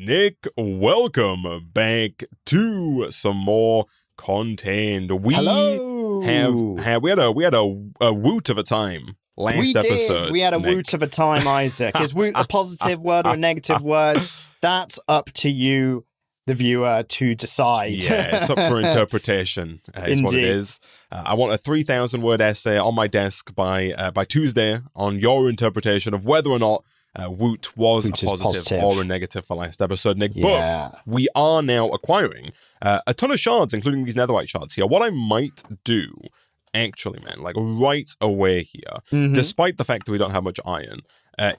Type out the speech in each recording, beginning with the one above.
Nick, welcome back to some more content. We Hello. we had a woot of a time last episode. We had a Nick. woot of a time, Isaac. Is woot a positive word or a negative word? That's up to you, the viewer, to decide. Yeah, it's up for interpretation. Is what it is. I want a 3,000-word essay on my desk by Tuesday on your interpretation of whether or not woot was a positive or a negative for last episode, Nick. Yeah. But we are now acquiring a ton of shards, including these netherite shards here. What I might do, actually, man, like right away here, despite the fact that we don't have much iron,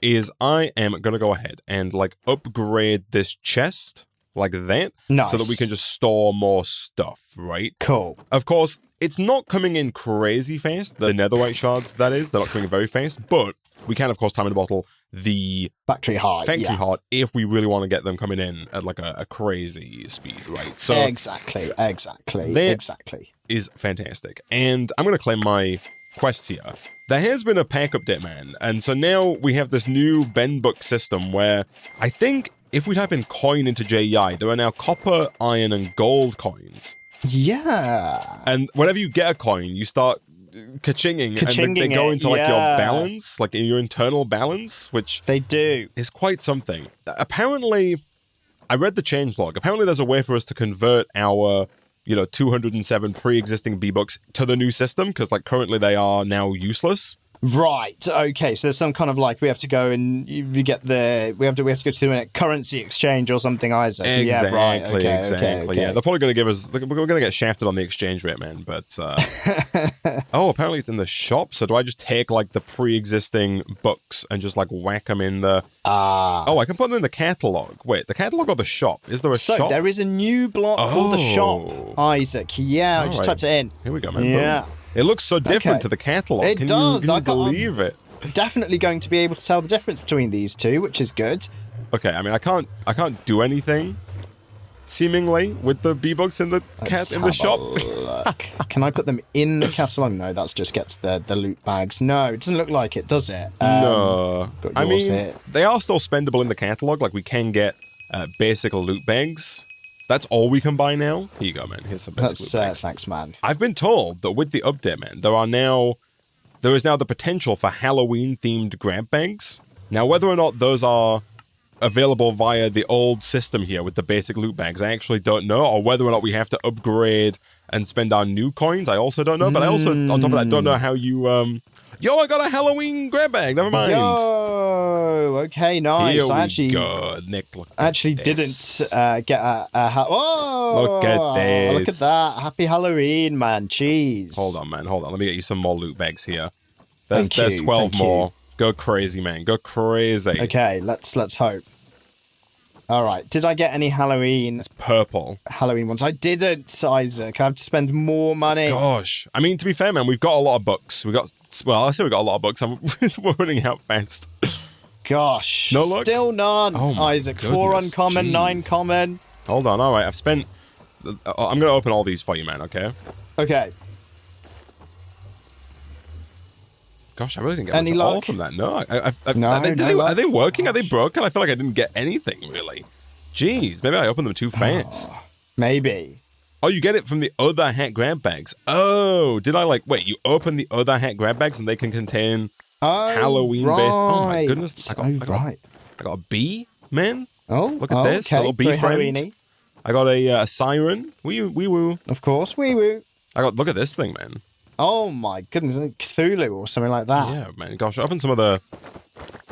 is I am going to go ahead and like upgrade this chest like that, nice, so that we can just store more stuff, right? Cool. Of course, it's not coming in crazy fast, the netherite shards, that is. They're not coming in very fast, but we can, of course, time in a bottle the factory heart, if we really want to get them coming in at like a crazy speed, right? So exactly. That is fantastic. And I'm going to claim my quest here. There has been a pack update, man. And so now we have this new Ben book system where I think if we type in coin into JEI, there are now copper, iron, and gold coins. Yeah. And whenever you get a coin, you start ka-chinging and they go into like your balance, like your internal balance, which they do is quite something. Apparently, I read the changelog. Apparently, there's a way for us to convert our 207 pre-existing B-books to the new system, because like currently they are now useless. Right. Okay. So there's some kind of like we have to go and we have to go to the currency exchange or something, Isaac. Exactly. Yeah. Right. Okay, Exactly. Okay. Yeah. They're probably going to give us. We're going to get shafted on the exchange rate, man. But oh, apparently it's in the shop. So do I just take like the pre-existing books and just like whack them in the? Oh, I can put them in the catalog. Wait, the catalog or the shop? Is there a shop? So there is a new block called the shop, Isaac. Yeah. I just typed it in. Here we go, man. Yeah. Boom. It looks so different to the catalog. It does. Can you believe it? Definitely going to be able to tell the difference between these two, which is good. Okay, I mean, I can't do anything, seemingly, with the B-books in the shop. Can I put them in the catalog? No, that just gets the loot bags. No, it doesn't look like it, does it? No. I mean, here. they are still spendable in the catalog. Like, we can get basic loot bags. That's all we can buy now. Here you go, man. Here's some basic loot bags. Thanks, man. I've been told that with the update, man, there is now the potential for Halloween-themed grab bags. Now, whether or not those are available via the old system here with the basic loot bags, I actually don't know, or whether or not we have to upgrade and spend our new coins, I also don't know. But I also, on top of that, don't know how you... Yo, I got a Halloween grab bag. Never mind. Yo, okay, nice. Here we go. Nick, look I actually didn't get a whoa! Look at this. Look at that. Happy Halloween, man. Jeez. Hold on, man. Hold on. Let me get you some more loot bags here. There's Thank 12 more. Go crazy, man. Go crazy. Okay, let's hope. All right. Did I get any Halloween? It's purple. Halloween ones. I didn't, Isaac. I have to spend more money. Gosh. I mean, to be fair, man, we've got a lot of books. I say we got a lot of books. We're running out fast. Gosh. No luck? Still none, oh Isaac. Goodness. 4 uncommon, Jeez. 9 common. Hold on. All right. I've spent... I'm going to open all these for you, man, okay? Okay. Gosh, I really didn't get Any much at all luck? from that. No. No Are they working? Are they broken? I feel like I didn't get anything, really. Jeez. Maybe I opened them too fast. Maybe. Oh, you get it from the other hat grab bags. Oh, did I wait, you open the other hat grab bags and they can contain Halloween-based... Oh, my goodness. I got a bee, man. Oh, look at this. Okay. A little bee Very friend. Halloween-y. I got a siren. Wee woo. Of course, wee woo. Look at this thing, man. Oh my goodness, Cthulhu or something like that. Yeah, man. Gosh, open some of the...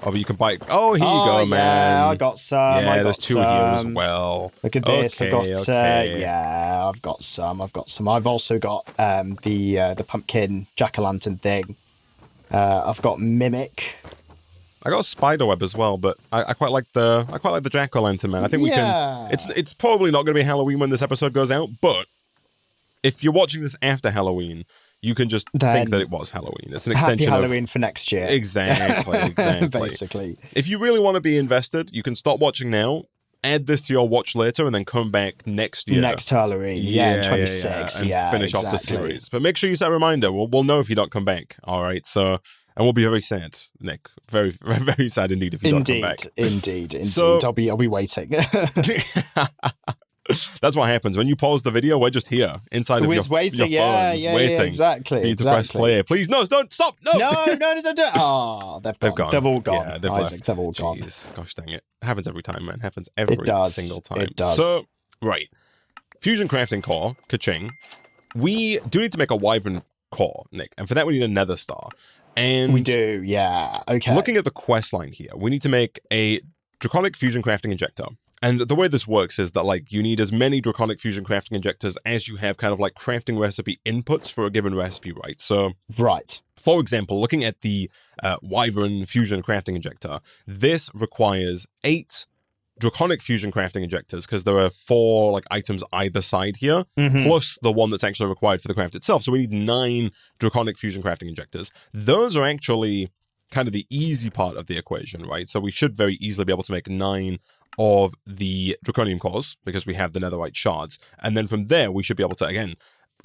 Oh, but you can buy... Oh, here you go, man. Yeah, I got some. Yeah, there's 2 here as well. Look at this. Okay, I've got some. I've also got the pumpkin jack-o'-lantern thing. I've got Mimic. I got a spiderweb as well, but I quite like the jack-o'-lantern, man. I think we can... It's probably not going to be Halloween when this episode goes out, but if you're watching this after Halloween, you can just think that it was Halloween. It's an extension Happy Halloween for next year. Exactly. Basically. If you really want to be invested, you can stop watching now, add this to your watch later, and then come back next year. Next Halloween. Yeah, 26. And finish off the series. But make sure you set a reminder. We'll know if you don't come back. All right, so and we'll be very sad, Nick. Very, very, very sad indeed if you don't come back. Indeed. So- I'll be waiting. That's what happens when you pause the video. We're just here inside of We're your, waiting, your phone, yeah, waiting. Exactly. For you to press play. Please, no, don't stop. No, No, don't do it. Oh, they've gone. They've all gone. Yeah, they've Isaac, left. they've all gone. Jeez, gosh dang it. Happens every time, man. Happens every single time. It does. So, right. Fusion crafting core, ka-ching. We do need to make a wyvern core, Nick. And for that, we need a nether star. And We do, yeah. Okay. looking at the quest line here, we need to make a draconic fusion crafting injector. And the way this works is that, like, you need as many draconic fusion crafting injectors as you have kind of like crafting recipe inputs for a given recipe, right? So, Right. for example, looking at the wyvern fusion crafting injector, this requires 8 draconic fusion crafting injectors because there are 4 like items either side here, plus the one that's actually required for the craft itself. So we need 9 draconic fusion crafting injectors. Those are actually kind of the easy part of the equation, right? So we should very easily be able to make 9 of the draconium cores because we have the netherite shards. And then from there, we should be able to, again,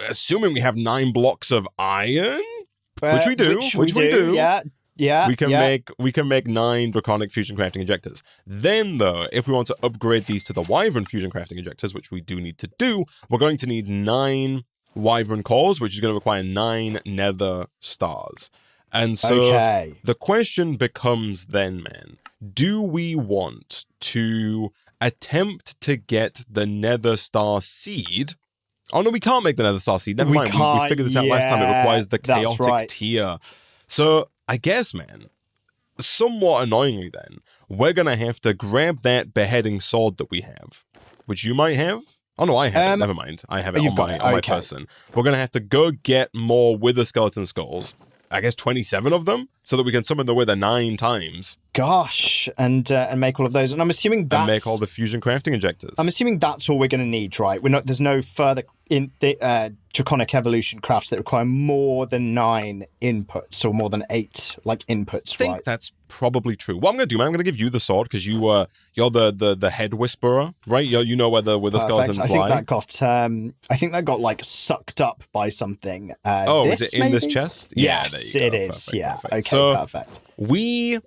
assuming we have 9 blocks of iron, which we do. Yeah. We can make 9 draconic fusion crafting injectors. Then, though, if we want to upgrade these to the wyvern fusion crafting injectors, which we do need to do, we're going to need 9 wyvern cores, which is going to require 9 nether stars. And so the question becomes then, man, do we want to attempt to get the nether star seed? Oh no, we can't make the nether star seed. Never mind. We figured this out last time. It requires the chaotic tier. So I guess, man, somewhat annoyingly then, we're going to have to grab that beheading sword that we have, which you might have. Oh, no, I have it. Never mind. I have it on my person. We're going to have to go get more wither skeleton skulls. I guess 27 of them, so that we can summon the wither 9 times. Gosh, and make all of those. And I'm assuming that's... And make all the fusion crafting injectors. I'm assuming that's all we're going to need, right? There's no further in the draconic evolution crafts that require more than 9 inputs or more than 8 inputs, I think that's probably true. What I'm going to do, man, I'm going to give you the sword because you're the head whisperer, right? You know where the skeletons lie. I think that got sucked up by something. Is it in this chest? Yes, it is. Perfect. Okay, so perfect. We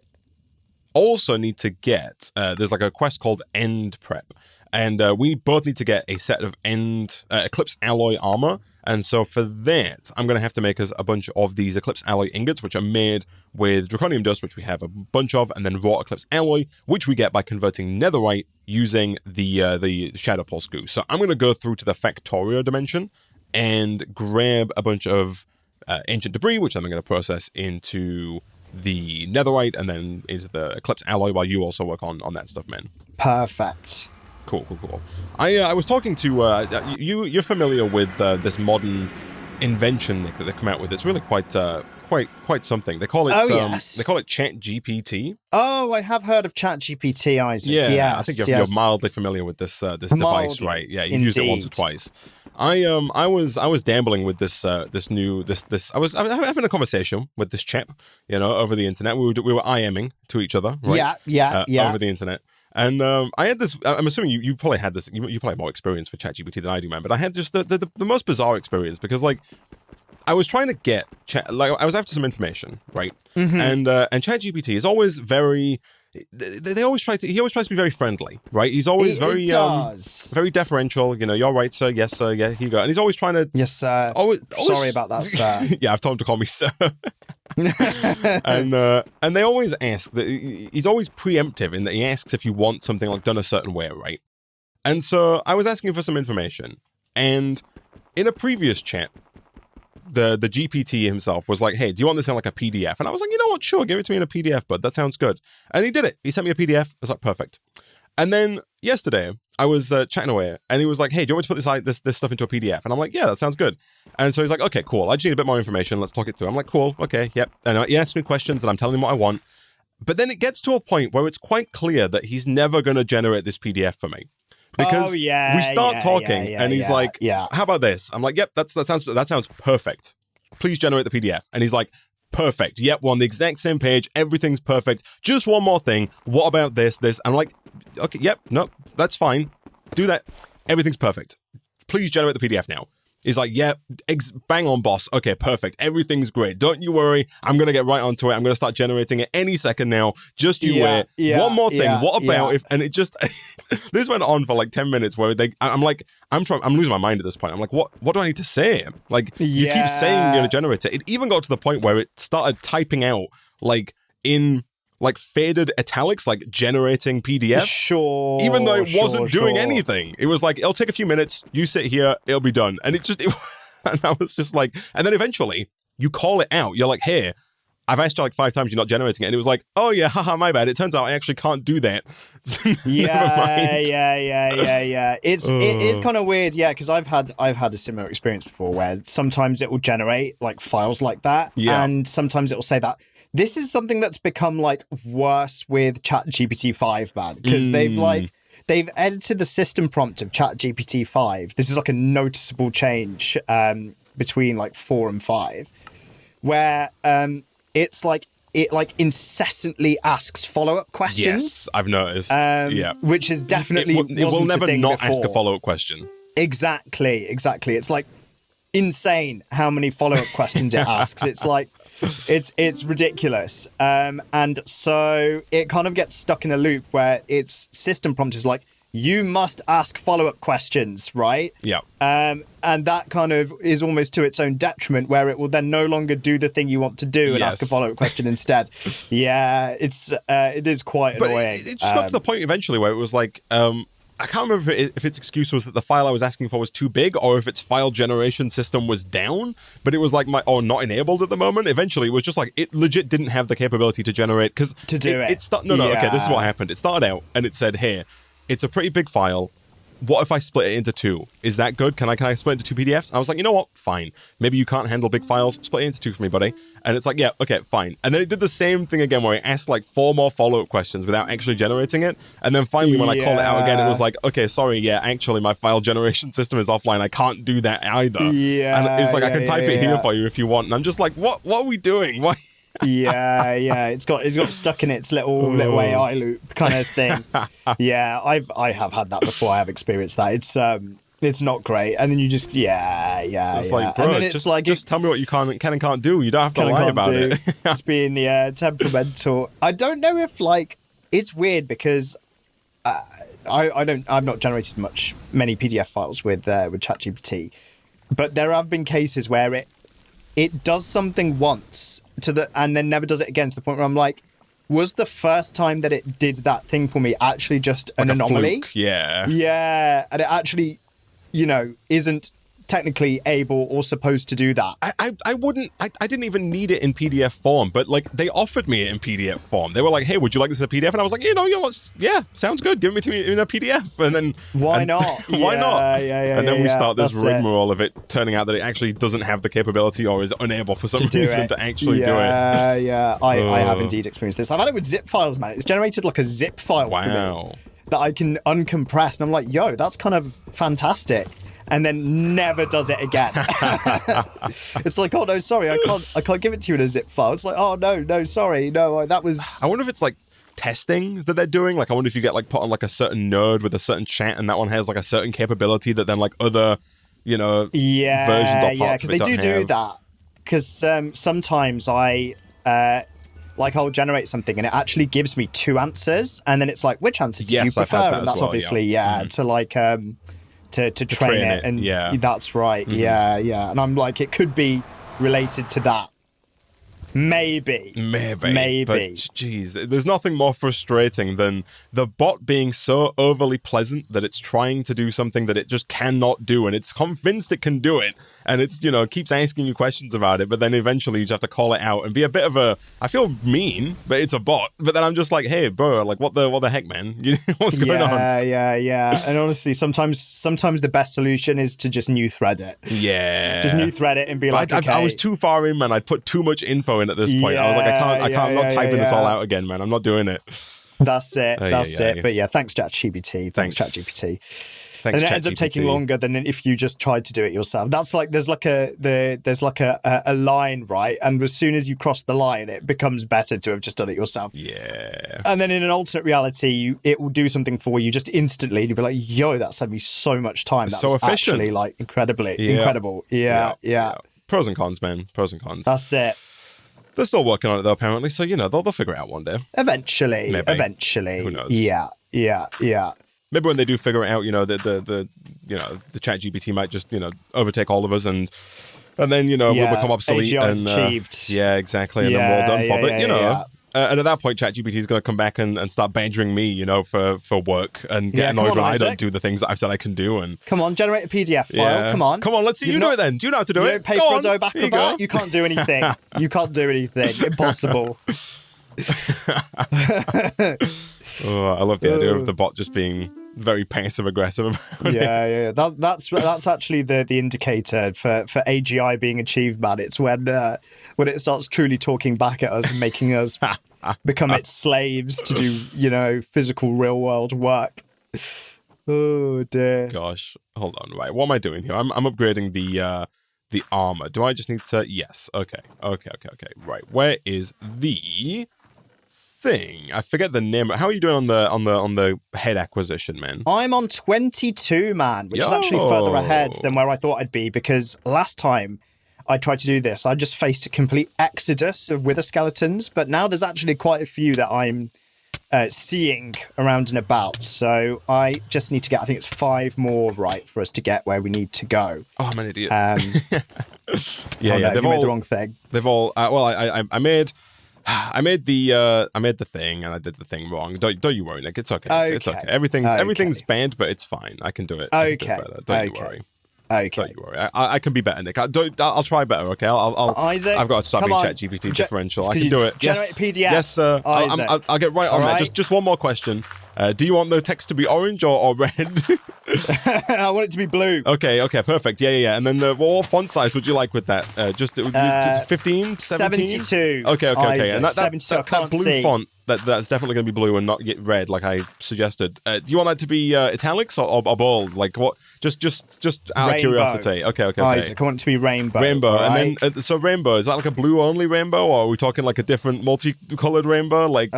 also need to get there's a quest called End Prep. And we both need to get a set of Eclipse Alloy armor. And so for that, I'm going to have to make us a bunch of these Eclipse Alloy ingots, which are made with Draconium Dust, which we have a bunch of, and then Raw Eclipse Alloy, which we get by converting Netherite using the Shadow Pulse goo. So I'm going to go through to the Factorio dimension and grab a bunch of ancient debris, which I'm going to process into the Netherite and then into the Eclipse Alloy while you also work on that stuff, man. Perfect. Cool. I was talking to you're familiar with this modern invention, Nick, that they come out with. It's really quite something. They call it yes. They call it ChatGPT. Oh, I have heard of ChatGPT, Isaac. Yeah, yes, I think you're mildly familiar with this device, right? Yeah, you've used it once or twice. I was dabbling with this I was having a conversation with this chap, over the internet. We were IMing to each other, right? Yeah. Over the internet. And I had this. I'm assuming you probably had this. You probably have more experience with ChatGPT than I do, man. But I had just the most bizarre experience because I was trying to get I was after some information, right? Mm-hmm. And ChatGPT is always very. He always tries to be very friendly, right? He's always very deferential. You're right, sir. Yes, sir. Yeah, here you go. And he's always trying to. Yes, sir. Always, sorry about that, sir. Yeah, I've told him to call me sir. and they always ask that he's always preemptive in that he asks if you want something done a certain way, right? And so I was asking for some information, and in a previous chat, the GPT himself was like, "Hey, do you want this in a PDF?" And I was like, "You know what? Sure, give it to me in a PDF, bud. That sounds good." And he did it. He sent me a PDF. I was like, "Perfect." And then yesterday, I was chatting away, and he was like, "Hey, do you want me to put this stuff into a PDF?" And I'm like, "Yeah, that sounds good." And so he's like, "Okay, cool. I just need a bit more information. Let's talk it through." I'm like, "Cool. Okay, yep." And he asks me questions, and I'm telling him what I want. But then it gets to a point where it's quite clear that he's never going to generate this PDF for me. Because we start talking, and he's like, "How about this?" I'm like, "Yep, that sounds perfect. Please generate the PDF." And he's like, "Perfect. Yep, we're on the exact same page. Everything's perfect. Just one more thing. What about this? I'm like, "Okay, yep, no, that's fine. Do that. Everything's perfect. Please generate the PDF now." He's like, yeah, bang on, boss. Okay, perfect. Everything's great. Don't you worry. I'm going to get right onto it. I'm going to start generating it any second now. Just you wait. One more thing. What about if, and it just, this went on for like 10 minutes where I'm losing my mind at this point. I'm like, what do I need to say? Like, you keep saying you're going to generate it. It even got to the point where it started typing out like in like faded italics, like generating PDF. Sure. Even though it wasn't doing anything. It was like, it'll take a few minutes, you sit here, it'll be done. And and I was just like, and then eventually you call it out. You're like, hey, I've asked you like 5 times, you're not generating it. And it was like, oh yeah, haha, my bad. It turns out I actually can't do that. Yeah. It is kind of weird, yeah, because I've had a similar experience before where sometimes it will generate like files like that. Yeah. And sometimes it will say that. This is something that's become like worse with ChatGPT 5, man, because they've edited the system prompt of ChatGPT 5. This is like a noticeable change between like 4 and 5, where it's like it like incessantly asks follow-up questions. Yes, I've noticed. Which is definitely it will never not before. Ask a follow-up question. Exactly. It's like insane how many follow-up questions it asks. It's like it's ridiculous. And so it kind of gets stuck in a loop where its system prompt is like, you must ask follow-up questions, right? Yeah. And that kind of is almost to its own detriment, where it will then no longer do the thing you want to do and ask a follow-up question instead. Yeah, it is quite annoying. It just got to the point eventually where it was like, I can't remember if its excuse was that the file I was asking for was too big or if its file generation system was down, but it was like not enabled at the moment. Eventually, it was just like, it legit didn't have the capability to generate, because okay, this is what happened. It started out and it said, hey, it's a pretty big file. What if I split it into 2? Is that good? Can I split it into 2 PDFs? I was like, you know what? Fine. Maybe you can't handle big files. Split it into 2 for me, buddy. And it's like, yeah, okay, fine. And then it did the same thing again where it asked like 4 more follow-up questions without actually generating it. And then finally, when I called it out again, it was like, okay, sorry, yeah, actually my file generation system is offline. I can't do that either. Yeah. And it's like, I can type it here for you if you want. And I'm just like, what are we doing? Why? yeah, it's got stuck in its little AI loop kind of thing. Yeah, I have had that before. I have experienced that. It's not great, and then you just It's like, bro, and then it's just tell me what you can and can't do. You don't have to lie about it. It's being temperamental. I don't know if like it's weird because I've not generated many PDF files with ChatGPT, but there have been cases where it does something once and then never does it again, to the point where I'm like, was the first time that it did that thing for me actually just an anomaly? Fluke, yeah. Yeah, and it actually, isn't technically able or supposed to do that. I didn't even need it in PDF form, but like they offered me it in PDF form. They were like, hey, would you like this in a PDF? And I was like, yeah, sounds good. Give it to me in a PDF. And then why not? Why not? Yeah. And then we start this rigmarole of it turning out that it actually doesn't have the capability or is unable for some reason to actually do it. Yeah. I have indeed experienced this. I've had it with zip files, man. It's generated like a zip file for me that I can uncompress, and I'm like, yo, that's kind of fantastic. And then never does it again. It's like, oh no, sorry, I can't give it to you in a zip file. It's like, oh no, sorry, no, that was. I wonder if it's like testing that they're doing. Like, I wonder if you get like put on like a certain node with a certain chat, and that one has like a certain capability that then like other, versions or parts of it don't have. Because they do that. Because sometimes I'll generate something and it actually gives me 2 answers, and then it's like, which answer do you prefer? And that's obviously to like to train it, and that's right. Mm-hmm. Yeah. And I'm like, it could be related to that. Maybe. But geez, there's nothing more frustrating than the bot being so overly pleasant that it's trying to do something that it just cannot do, and it's convinced it can do it, and it's, keeps asking you questions about it, but then eventually you just have to call it out and be a bit of I feel mean, but it's a bot. But then I'm just like, hey, bro, like what the heck, man? What's going on? Yeah. And honestly, sometimes the best solution is to just new thread it. Yeah. Just new thread it and be like, okay. I was too far in, man. I'd put too much info in at this point. I was like, I'm not typing this all out again, man. I'm not doing it. That's it. That's it. But yeah, thanks ChatGPT. Thanks ChatGPT. And it ends up taking longer than if you just tried to do it yourself. That's like there's like a line, right? And as soon as you cross the line, it becomes better to have just done it yourself. Yeah. And then in an alternate reality, it will do something for you just instantly. You'll be like, "Yo, that saved me so much time. That's so efficient. Actually like incredibly incredible." Yeah. Pros and cons, man. Pros and cons. That's it. They're still working on it though, apparently. So they'll figure it out one day. Eventually. Maybe. Eventually. Who knows? Yeah. Maybe when they do figure it out, the ChatGPT might just overtake all of us, and then we'll become obsolete. AGI's achieved. Yeah, exactly, and then we're all done for. But and at that point, ChatGPT is going to come back and start badgering me, for work and get annoyed when I don't do the things that I've said I can do. And come on, generate a PDF file. Come on, let's see you do it then. Do you know how to do it? You don't pay for Adobe Acrobat. You can't do anything. Impossible. Oh, I love the idea of the bot just being very passive aggressive about it. That's actually the indicator for AGI being achieved, man. It's when it starts truly talking back at us and making us become its slaves to do physical real world work. Oh dear. Gosh, hold on. Right, what am I doing here? I'm upgrading the armor. Do I just need to? Yes. Okay. Right, where is the thing? I forget the name. How are you doing on the head acquisition, man? I'm on 22, man, which is actually further ahead than where I thought I'd be, because last time I tried to do this, I just faced a complete exodus of wither skeletons, but now there's actually quite a few that I'm seeing around and about. So I just need to get, I think it's 5 more right for us to get where we need to go. Oh, I'm an idiot. You made the wrong thing. They've all I made the thing and I did the thing wrong. Don't you worry, Nick. It's okay. It's okay. Everything's banned, but it's fine. I can do it. Okay. Don't you worry. Okay. Don't you worry. I can be better, Nick. I'll try better. Okay. Isaac, I've got to start being ChatGPT differential. I can do it. Generate a PDF. Yes, sir. I'll get right on that. Just one more question. Do you want the text to be orange or red? I want it to be blue. Okay, perfect. Yeah. And then what font size would you like with that? Just 15, 17? 72. Okay. Isaac, And that blue font, that's definitely going to be blue and not get red like I suggested. Do you want that to be italics or bold? Like what? Just out of curiosity. Okay. Isaac, I want it to be rainbow. Right? And then, so rainbow, is that like a blue only rainbow, or are we talking like a different multicolored rainbow? Like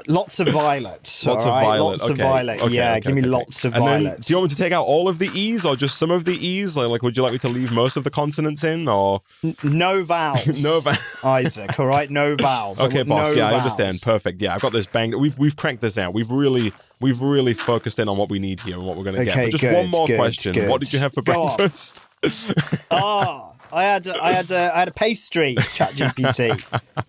lots of violet. Lots of violet. Lots of violet. Give me lots of violet. Do you want me to take out all of the E's or just some of the E's? Like would you like me to leave most of the consonants in, or no vowels? No vowels, Isaac. All right, no vowels. Okay, boss. No I vowels. understand. Perfect. Yeah, I've got this bang. We've cracked this out. We've really focused in on what we need here and what we're going to get. But just one more question. Good. What did you have for breakfast? I had a pastry, ChatGPT.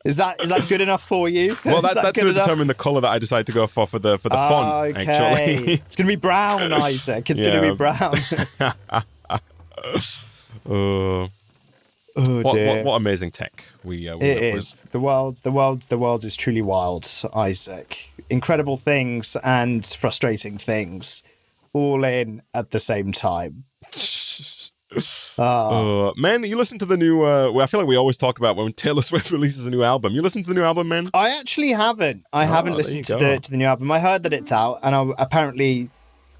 Is that good enough for you? Well, that's going to determine the color that I decide to go for the font. Okay. Actually, it's going to be brown, Isaac. It's going to be brown. Oh dear! What amazing tech we it is. The world is truly wild, Isaac. Incredible things and frustrating things, all in at the same time. Man, you listen to the new I feel like we always talk about when Taylor Swift releases a new album. You listen to the new album, man? I actually haven't. I haven't listened to the new album. I heard that it's out, and apparently,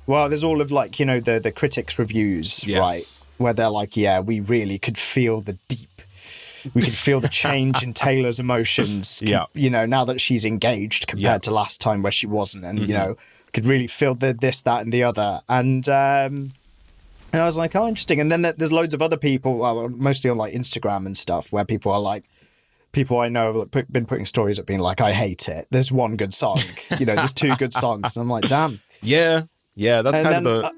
well, there's all of the critics' reviews, right? Where they're like, yeah, we really could feel the change in Taylor's emotions, now that she's engaged compared to last time where she wasn't, and could really feel this, that, and the other, and I was like, oh, interesting. And then there's loads of other people, mostly on like Instagram and stuff, where people I know have been putting stories up being like, I hate it. There's one good song, there's 2 good songs, and I'm like, damn. Yeah, that's kind of the.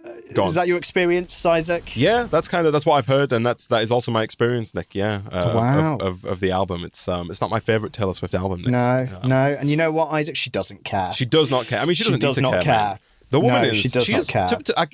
Is that your experience, Isaac? Yeah, that's what I've heard, and that is also my experience, Nick. Yeah, wow. of the album. It's not my favorite Taylor Swift album, Nick. No, and you know what, Isaac? She doesn't care. She does not care. I mean, she does not care. The woman is. She does not care.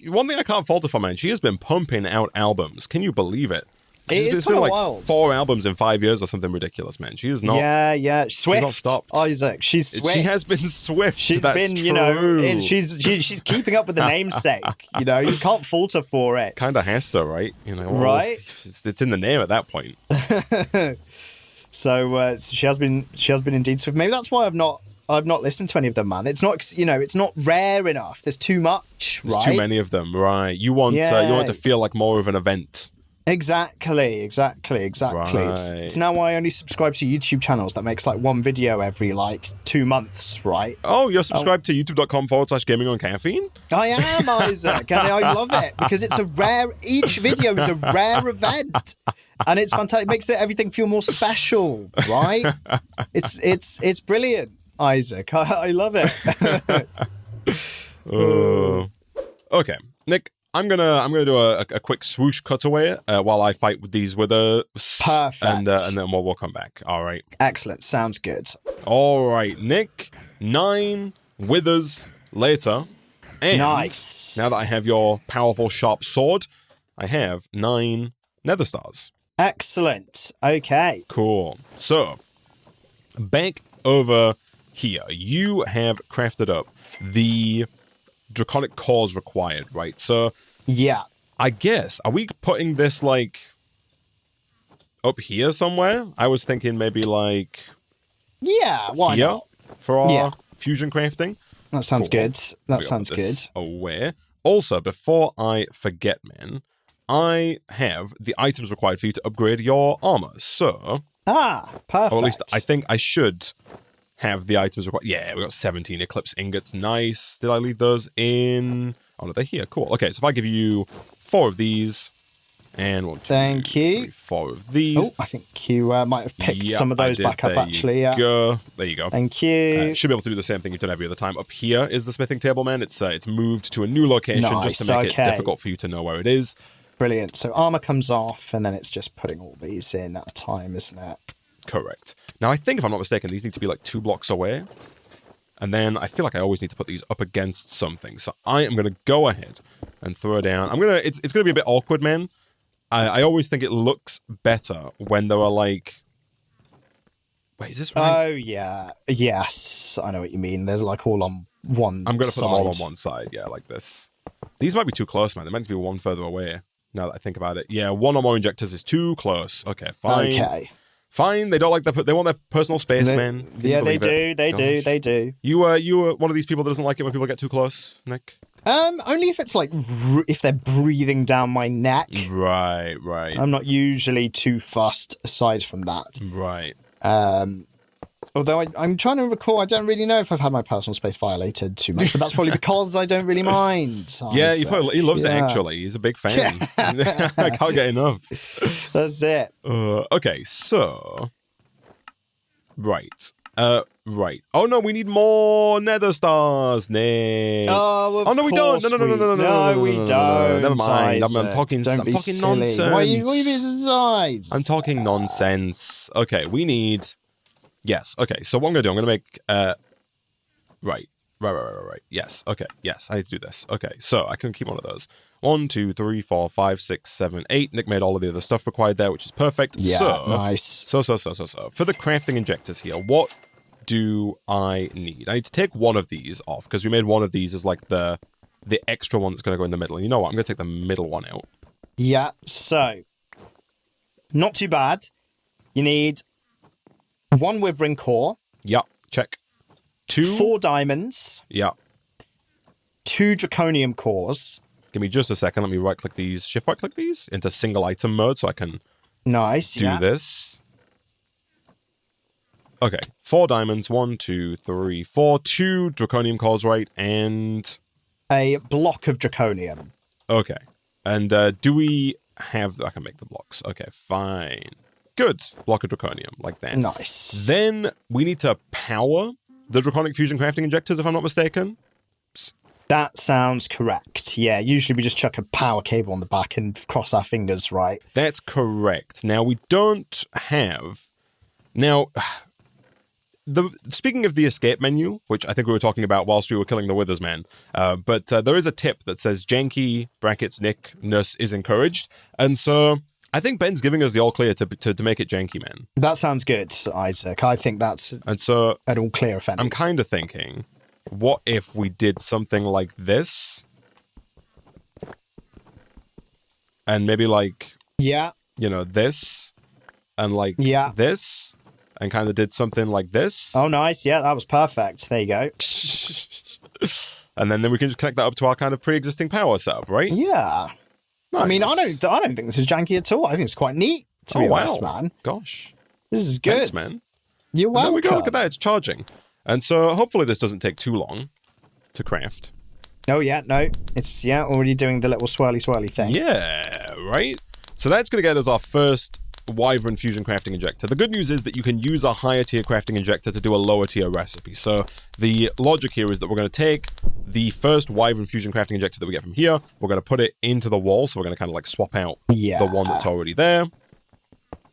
One thing I can't fault her for, man. She has been pumping out albums. Can you believe it? It's been like wild. 4 albums in 5 years or something ridiculous, man. She is not. Yeah. Swift. Not stopped. Isaac. She's Swift. She has been Swift. She's That's been, true. she's keeping up with the namesake. You can't fault her for it. Kind of has to, right? Right. It's in the name at that point. So she has been indeed Swift. Maybe that's why I've not I've not listened to any of them, man. It's not, it's not rare enough. There's too much, right? There's too many of them, right? You want it to feel like more of an event. Exactly. Right. It's now why I only subscribe to YouTube channels that makes like one video every like 2 months, right? Oh, you're subscribed to youtube.com/gaming on caffeine? I am, Isaac, and I love it because it's each video is a rare event, and it's fantastic. It makes everything feel more special, right? It's brilliant, Isaac. I love it. Okay, Nick. I'm gonna do a quick swoosh cutaway while I fight with these withers. Perfect. And then we'll come back. All right. Excellent. Sounds good. All right, Nick. 9 withers later. And nice. Now that I have your powerful sharp sword, I have 9 nether stars. Excellent. Okay. Cool. So back over here, you have crafted up the draconic cores required, right? So yeah, I guess, are we putting this like up here somewhere? I was thinking maybe like why here not? For our fusion crafting. That sounds good. That sounds good. Aware. Also, before I forget, man, I have the items required for you to upgrade your armor. So perfect. Or at least I think I should have the items required. Yeah, we got 17 Eclipse ingots. Nice. Did I leave those in? Oh, no, they're here. Cool. Okay, so if I give you 4 of these, and 1, 2, Thank you. 3, 4 of these. Oh, I think you might have picked some of those back up, actually. Yeah. There you go. Thank you. Should be able to do the same thing you've done every other time. Up here is the smithing table, man. It's moved to a new location just to make it difficult for you to know where it is. Brilliant. So armor comes off, and then it's just putting all these in at a time, isn't it? Correct. Now, I think, if I'm not mistaken, these need to be like 2 blocks away. And then I feel like I always need to put these up against something. So I am going to go ahead and throw down. It's going to be a bit awkward, man. I always think it looks better when there are like... Wait, is this right? Oh, yeah. Yes. I know what you mean. There's like all on one side. I'm going to put them all on one side. Yeah, like this. These might be too close, man. They're meant to be one further away. Now that I think about it. Yeah, 1 or more injectors is too close. Okay, fine. Okay. Fine, they don't like they want their personal space, man. Yeah, they do. They do. You are one of these people that doesn't like it when people get too close, Nick? Only if it's like if they're breathing down my neck. Right. I'm not usually too fussed aside from that. Right. Although I'm trying to recall, I don't really know if I've had my personal space violated too much, but that's probably because I don't really mind. Yeah, he loves it, actually. He's a big fan. I can't get enough. That's it. Okay, so... Right. Right. Oh, no, we need more nether stars, Nick. Oh, no, we don't. No, we don't. Never mind. I'm talking nonsense. Why are you being surprised? I'm talking nonsense. Okay, we need... Yes. Okay. So what I'm gonna do? I'm gonna make. Right. Yes. Okay. Yes. I need to do this. Okay. So I can keep one of those. 1, 2, 3, 4, 5, 6, 7, 8. Nick made all of the other stuff required there, which is perfect. Yeah. Nice. So. For the crafting injectors here, what do I need? I need to take one of these off because we made one of these as like the extra one that's gonna go in the middle. And you know what? I'm gonna take the middle one out. Yeah. So. Not too bad. You need 1 withering core. Yep, check. 2. 4 diamonds. Yep. 2 draconium cores. Give me just a second. Let me right-click these, shift-right-click these into single item mode so I can do this. Okay, 4 diamonds. 1, 2, 3, 4. 2 draconium cores, right? And... a block of draconium. Okay. And do we have... I can make the blocks. Okay, fine. Good. Block of draconium, like that. Nice. Then we need to power the draconic fusion crafting injectors, if I'm not mistaken. That sounds correct. Yeah, usually we just chuck a power cable on the back and cross our fingers, right? That's correct. Now, we don't have... Now, speaking of the escape menu, which I think we were talking about whilst we were killing the Withers man, but there is a tip that says janky, brackets, Nick-ness is encouraged. And so... I think Ben's giving us the all clear to make it janky, man. That sounds good, Isaac. I think that's an all clear if any. I'm kind of thinking, what if we did something like this? And maybe like... Yeah. You know, this. And like this. and kind of did something like this. Oh, nice. Yeah, that was perfect. There you go. And then we can just connect that up to our kind of pre-existing power setup, right? Yeah. Nice. I mean, I don't think this is janky at all. I think it's quite neat, to be honest, man. Gosh. This is good. Thanks, man. You're welcome. There we go. Look at that. It's charging. And so hopefully this doesn't take too long to craft. Oh, yeah. No. It's, already doing the little swirly thing. Yeah, right? So that's going to get us our first Wyvern Fusion crafting injector. The good news is that you can use a higher tier crafting injector to do a lower tier recipe. So the logic here is that we're going to take the first Wyvern Fusion crafting injector that we get from here, we're going to put it into the wall. So we're going to kind of like swap out the one that's already there.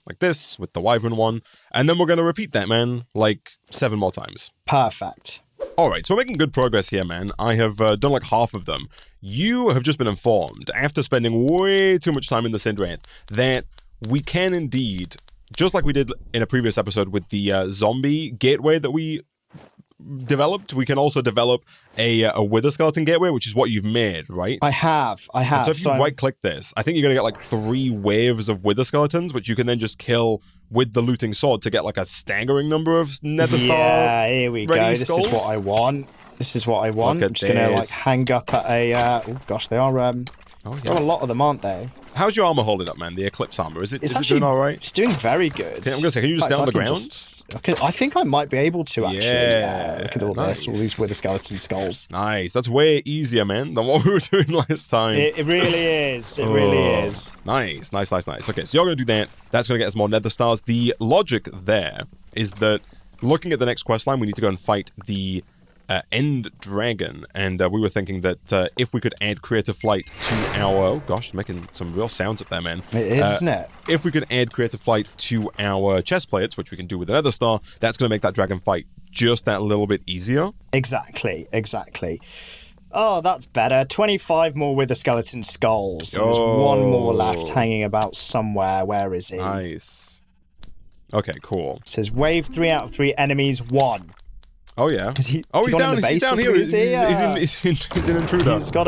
Like this with the Wyvern one. And then we're going to repeat that, man, like 7 more times. Perfect. All right, so we're making good progress here, man. I have done like half of them. You have just been informed, after spending way too much time in the Syndrath, that we can indeed, just like we did in a previous episode with the zombie gateway that we developed, we can also develop a Wither Skeleton gateway, which is what you've made, right? I have. And so if you right-click this, I think you're going to get like 3 waves of Wither Skeletons, which you can then just kill with the looting sword to get like a staggering number of Nether Star. Yeah, here we go. Skulls. This is what I want. I'm just going to like hang up at a... oh gosh, they are... there are a lot of them, aren't they? How's your armor holding up, man? The Eclipse armor. Is it doing all right? It's doing very good. Okay, I'm going to say, can you just stay on the ground? I think I might be able to, actually. Yeah, look at all this, all these Wither Skeleton skulls. Nice. That's way easier, man, than what we were doing last time. It really is. It really is. Nice. Okay, so you're going to do that. That's going to get us more Nether Stars. The logic there is that looking at the next quest line, we need to go and fight the End Dragon, and we were thinking that if we could add Creative Flight to our... Oh gosh, making some real sounds up there, man. It is, isn't it? If we could add Creative Flight to our chest plates, which we can do with another star, that's going to make that dragon fight just that little bit easier. Exactly. Oh, that's better. 25 more Wither Skeleton skulls. There's one more left hanging about somewhere. Where is he? Nice. Okay, cool. It says wave 3 out of 3 enemies won. Oh yeah. He's down here. He's an intruder. He's got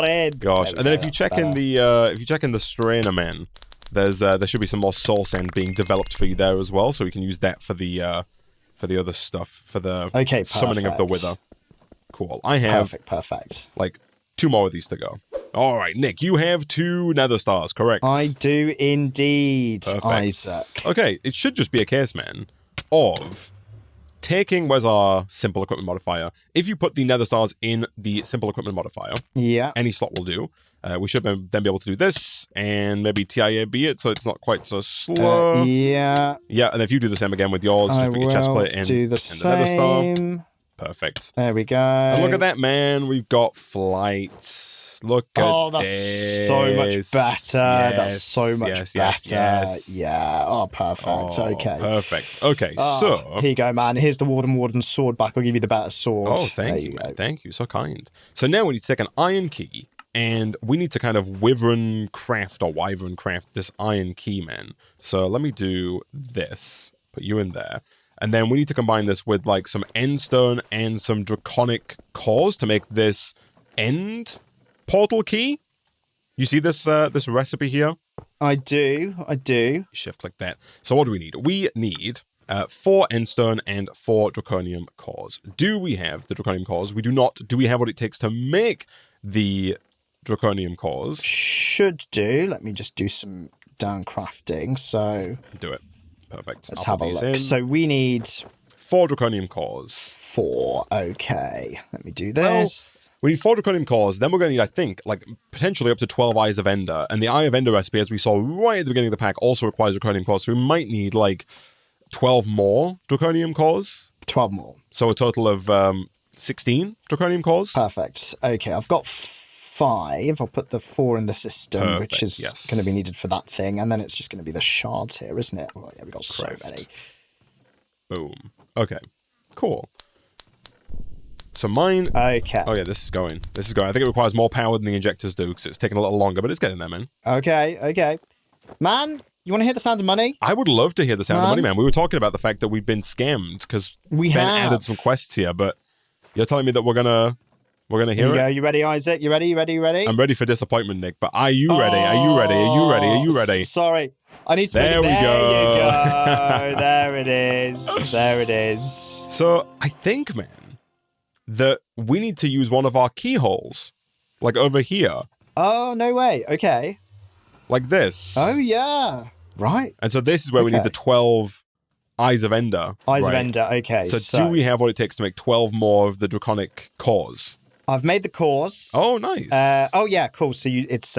it. Gosh. And then if you check in the strainer, man, there should be some more soul sand being developed for you there as well, so we can use that for the other stuff, for the summoning of the Wither. Cool. I have perfect. Like 2 more of these to go. All right, Nick, you have 2 Nether Stars, correct? I do indeed, perfect. Isaac. Okay, it should just be a case, man, of taking, where's our simple equipment modifier? If you put the Nether Stars in the simple equipment modifier, any slot will do. We should then be able to do this, and maybe TIAB it, so it's not quite so slow. Yeah, and if you do the same again with yours, just put your chest plate in, do the Nether Star. Perfect. There we go. And look at that, man. We've got flights. Look at this. Oh, that's so much better. That's so much better. Yeah. Oh, perfect. Okay. Perfect. Okay, so... Here you go, man. Here's the Warden sword back. I'll give you the better sword. Oh, thank you, man. Thank you. So kind. So now we need to take an iron key, and we need to kind of wyvern craft this iron key, man. So let me do this. Put you in there. And then we need to combine this with like some endstone and some draconic cores to make this end portal key. You see this this recipe here? I do. Shift click that. So what do we need? We need 4 endstone and 4 draconium cores. Do we have the draconium cores? We do not. Do we have what it takes to make the draconium cores? Should do. Let me just do some down crafting. So do it. Perfect. Let's have a look. So we need 4 draconium cores. 4. Okay. Let me do this. We need 4 draconium cores. Then we're going to need, I think, like potentially up to 12 Eyes of Ender. And the Eye of Ender recipe, as we saw right at the beginning of the pack, also requires draconium cores. So we might need like 12 more draconium cores. 12 more. So a total of 16 draconium cores. Perfect. Okay. I've got 5. I'll put the 4 in the system, which is going to be needed for that thing, and then it's just going to be the shards here, isn't it? Oh, yeah, we've got so many. Boom. Okay. Cool. So mine... Okay. Oh, yeah, this is going. I think it requires more power than the injectors do, because it's taking a little longer, but it's getting there, man. Okay. Man, you want to hear the sound of money? I would love to hear the sound of money, man. We were talking about the fact that we've been scammed, because Ben added some quests here, but you're telling me that we're going to hear it? You ready, Isaac? You ready? I'm ready for disappointment, Nick, but are you ready? Are you ready? Sorry. I need to There we go. There you go. There it is. There it is. So I think, man, that we need to use one of our keyholes, like over here. Oh, no way. Okay. Like this. Oh, yeah. Right. And so this is where we need the 12 Eyes of Ender. Eyes of Ender, okay. So do we have what it takes to make 12 more of the draconic cores? I've made the cores. Oh, nice. Oh, yeah, cool. So it's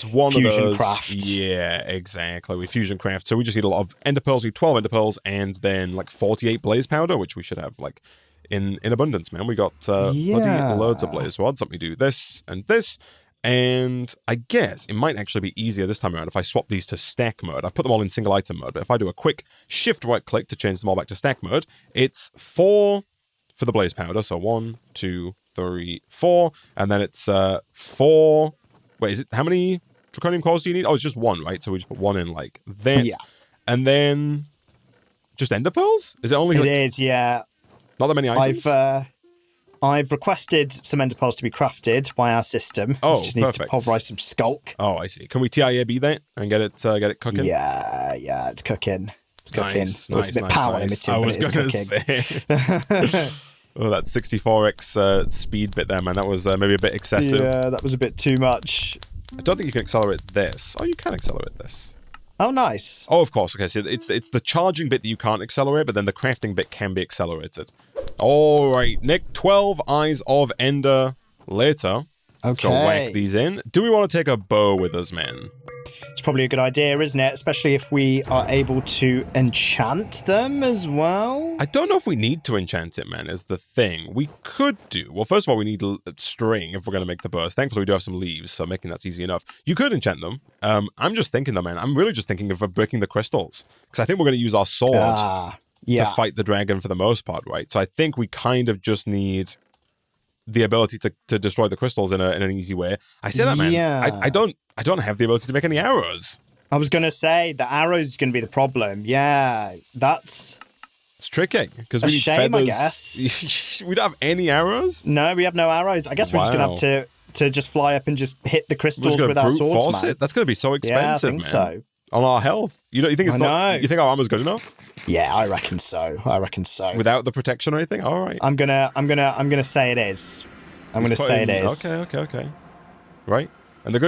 one fusion of those. craft. Yeah, exactly. We fusion craft. So we just need a lot of ender pearls. We need 12 ender pearls and then like 48 blaze powder, which we should have like in abundance, man. We got bloody loads of blaze rods. Let me do this and this. And I guess it might actually be easier this time around if I swap these to stack mode. I've put them all in single item mode, but if I do a quick shift right click to change them all back to stack mode, it's 4 for the blaze powder. So 1, 2, 3, 4. And then it's 4. Wait, is it how many draconium cores do you need? Oh, it's just 1, right? So we just put 1 in like that. Yeah. And then just ender pearls? Is it only It is, yeah. Not that many items? I've requested some ender pearls to be crafted by our system. Oh, it just needs to pulverize some skulk. Oh, I see. Can we TIAB that and get it cooking? Yeah, it's cooking. It's cooking. Nice, it's a bit power limited, I but was it is gonna say. Oh, that 64x speed bit there, man. That was maybe a bit excessive. Yeah, that was a bit too much. I don't think you can accelerate this. Oh, you can accelerate this. Oh, nice. Oh, of course. Okay, so it's the charging bit that you can't accelerate, but then the crafting bit can be accelerated. All right, Nick, 12 Eyes of Ender later. Let's go whack these in. Do we want to take a bow with us, man? It's probably a good idea, isn't it? Especially if we are able to enchant them as well. I don't know if we need to enchant it, man, is the thing. We could do. Well, first of all, we need string if we're going to make the burst. Thankfully, we do have some leaves, so making that's easy enough. You could enchant them. I'm just thinking, though, man. I'm really just thinking of breaking the crystals. Because I think we're going to use our sword to fight the dragon for the most part, right? So I think we kind of just need the ability to destroy the crystals in an easy way. I say that, man. Yeah. I don't have the ability to make any arrows. I was going to say the arrows is going to be the problem. Yeah, it's tricky because we need shame, feathers. I guess. We don't have any arrows. No, we have no arrows. I guess we're just going to have to just fly up and just hit the crystals with our swords, man. That's going to be so expensive, yeah, I think man. so. On our health, you think it's not? You think our armor's good enough? Yeah, I reckon so. Without the protection or anything. All right. I'm gonna say it is. I'm gonna say it is. Okay. Right. And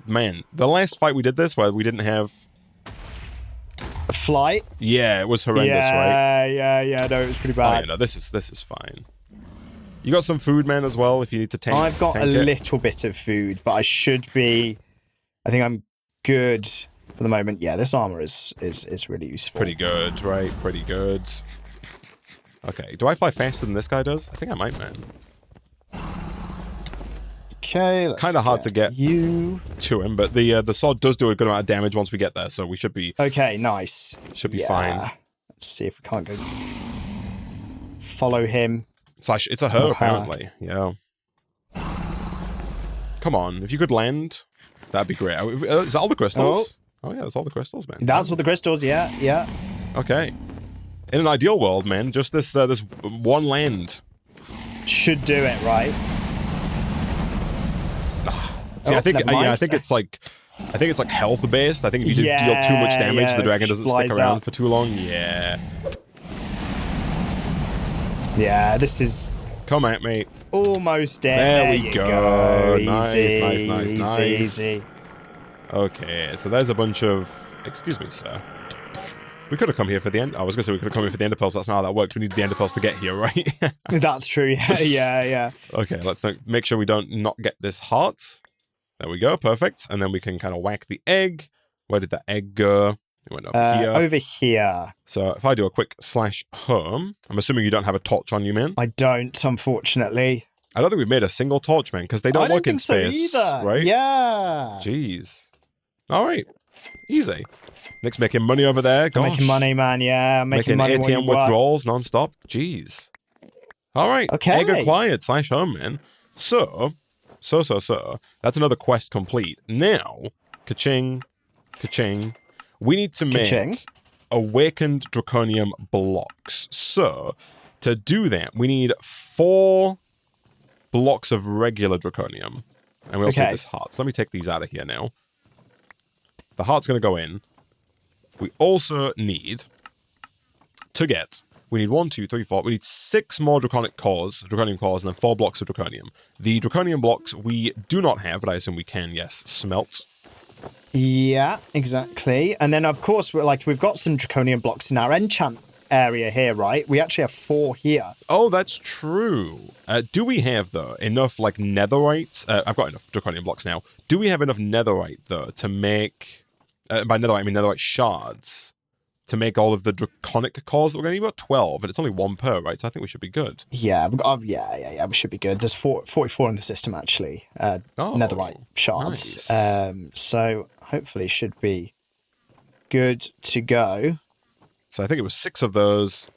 man, the last fight we did this where we didn't have a flight. Yeah, it was horrendous, right? Yeah. No, it was pretty bad. Oh, yeah, no, this is fine. You got some food, man, as well. If you need to tank. I've got a little bit of food, but I should be. I think I'm good for the moment. Yeah, this armor is really useful. Pretty good, right? Pretty good. Okay, do I fly faster than this guy does? I think I might, man. Okay, it's kind of hard to get to him, but the sword does do a good amount of damage once we get there, so we should be okay. Nice, should be fine. Let's see if we can't go follow him. It's a her apparently. Yeah. Come on, if you could land, that'd be great. Is that all the crystals? Oh yeah, that's all the crystals, man. That's all the crystals. Yeah. Okay. In an ideal world, man, just this one land should do it, right? See, I think it's like health based. I think if you deal too much damage, the dragon doesn't stick around for too long. Yeah. Yeah, this is. Come at me. Almost dead. There we go. Nice. Easy. Okay, so there's a bunch of. Excuse me, sir. We could have come here for the end. I was going to say we could have come here for the ender pearls. That's not how that works. We need the ender pearls to get here, right? That's true. Yeah. Okay, let's make sure we don't not get this heart. There we go. Perfect. And then we can kind of whack the egg. Where did the egg go? It went up here. Over here. So if I do a quick /home, I'm assuming you don't have a torch on you, man? I don't, unfortunately. I don't think we've made a single torch, man, because they don't work in space. Either. Right? Yeah. Jeez. All right. Easy. Nick's making money over there. Gosh. Making money, man. Yeah, making money. ATM withdrawals non-stop. Jeez. All right. Okay. Egg acquired /home, man. So. That's another quest complete. Now, ka-ching. We need to make awakened draconium blocks. So, to do that, we need 4 blocks of regular draconium. And we also need this heart. So let me take these out of here now. The heart's going to go in. We also need to get... We need 1, 2, 3, 4. We need 6 more draconium cores, and then 4 blocks of draconium. The draconium blocks we do not have, but I assume we can, yes, smelt. Yeah, exactly. And then, of course, we've got some draconium blocks in our enchant area here, right? We actually have 4 here. Oh, that's true. Do we have, though, enough, like, netherite? I've got enough draconium blocks now. Do we have enough netherite, though, to make... by netherite, I mean netherite shards. To make all of the draconic cores that we're going to need. About 12, and it's only 1 per, right? So I think we should be good. Yeah, we should be good. There's 44 in the system, actually. Netherite shards. Nice. So hopefully should be good to go. So I think it was 6 of those,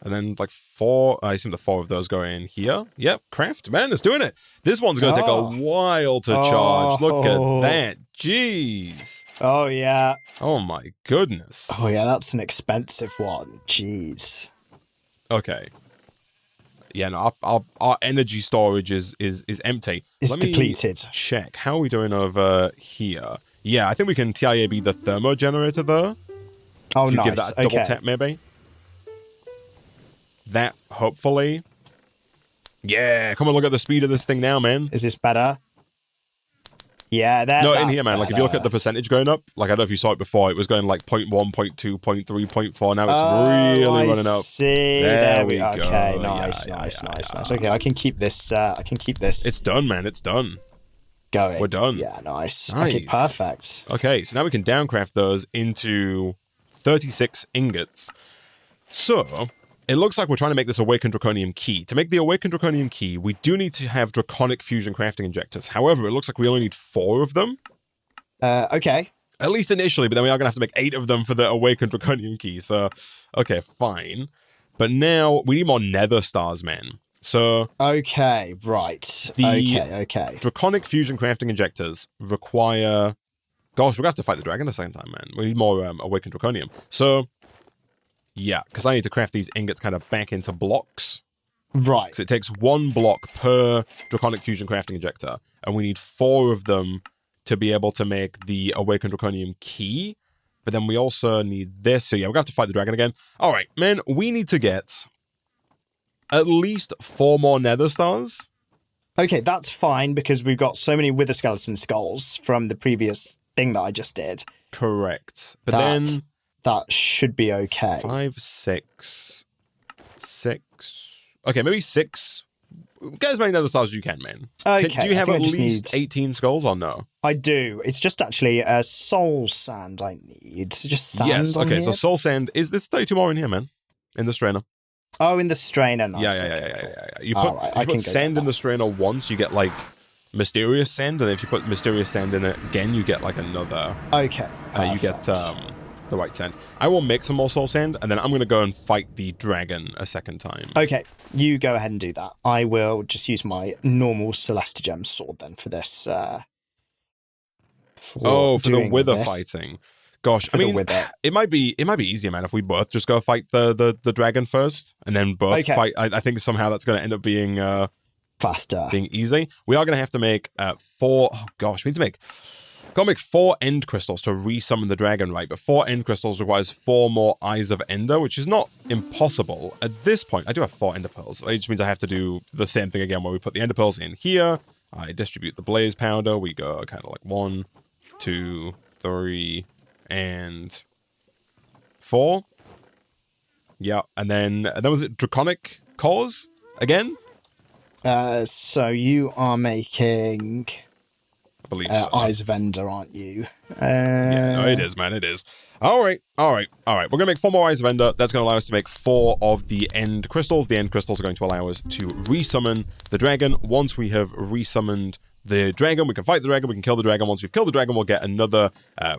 and then like 4. I assume the 4 of those go in here. Yep, craft. Man, it's doing it. This one's going to take a while to charge. Look at that. Jeez. Oh, yeah. Oh, my goodness. Oh, yeah, that's an expensive one. Jeez. Okay. Yeah, no, our energy storage is empty. It's depleted. Check. How are we doing over here? Yeah, I think we can TIAB the thermo generator, though. Oh, nice. Give that a double tap, maybe. That, hopefully. Yeah, come on, look at the speed of this thing now, man. Is this better? Yeah, no, in here, man. Like, if you look at the percentage going up, like, I don't know if you saw it before, it was going like 0.1, 0.2, 0.3, 0.4. Now it's really running up. See, there we go. Okay, nice. Okay, I can keep this. It's done, man. It's done. Going. We're done. Yeah, nice. Okay, perfect. Okay, so now we can downcraft those into 36 ingots. So... It looks like we're trying to make this Awakened Draconium Key. To make the Awakened Draconium Key, we do need to have Draconic Fusion Crafting Injectors. However, it looks like we only need 4 of them. Okay. At least initially, but then we are going to have to make 8 of them for the Awakened Draconium Key. So, okay, fine. But now, we need more Nether Stars, man. So... Okay, right. Okay. Draconic Fusion Crafting Injectors require... Gosh, we're going to have to fight the dragon the second time, man. We need more Awakened Draconium. So... Yeah, because I need to craft these ingots kind of back into blocks. Right. Because it takes 1 block per Draconic Fusion Crafting Injector, and we need 4 of them to be able to make the Awakened Draconium Key. But then we also need this, so yeah, we're going to have to fight the dragon again. Alright, man, we need to get at least 4 more Nether Stars. Okay, that's fine, because we've got so many Wither Skeleton Skulls from the previous thing that I just did. Correct. But then... That should be okay. 5, 6. Okay, maybe 6. Get as many Nether Stars as you can, man. Okay. Do you have at least 18 skulls or no? I do. It's just actually soul sand I need. Just sand. Yes, okay, so here? soul sand. Is this 32 more in here, man? In the strainer. Oh, in the strainer. Nice. Yeah. You put sand in the strainer once, you get like mysterious sand, and if you put mysterious sand in it again, you get like another. Okay. You get the white sand. I will make some more soul sand, and then I'm going to go and fight the dragon a second time. Okay, you go ahead and do that. I will just use my normal Celestigem sword then for this. For the wither fighting. Gosh, I mean, it might be easier, man, if we both just go fight the dragon first, and then both fight. I think somehow that's going to end up being faster, being easy. We are going to have to make 4. Oh gosh, we need to make. Gotta make 4 end crystals to resummon the dragon, right? But 4 end crystals requires 4 more Eyes of Ender, which is not impossible. At this point, I do have 4 ender pearls. It just means I have to do the same thing again, where we put the ender pearls in here. I distribute the blaze powder. We go kind of like 1, 2, 3, and 4. Yeah, and then was it Draconic Cores again? So you are making... I believe so. Eyes of Ender, aren't you? Yeah, no, it is, man. It is. All right. We're going to make 4 more Eyes of Ender. That's going to allow us to make 4 of the end crystals. The end crystals are going to allow us to resummon the dragon. Once we have resummoned the dragon, we can fight the dragon, we can kill the dragon. Once we've killed the dragon, we'll get another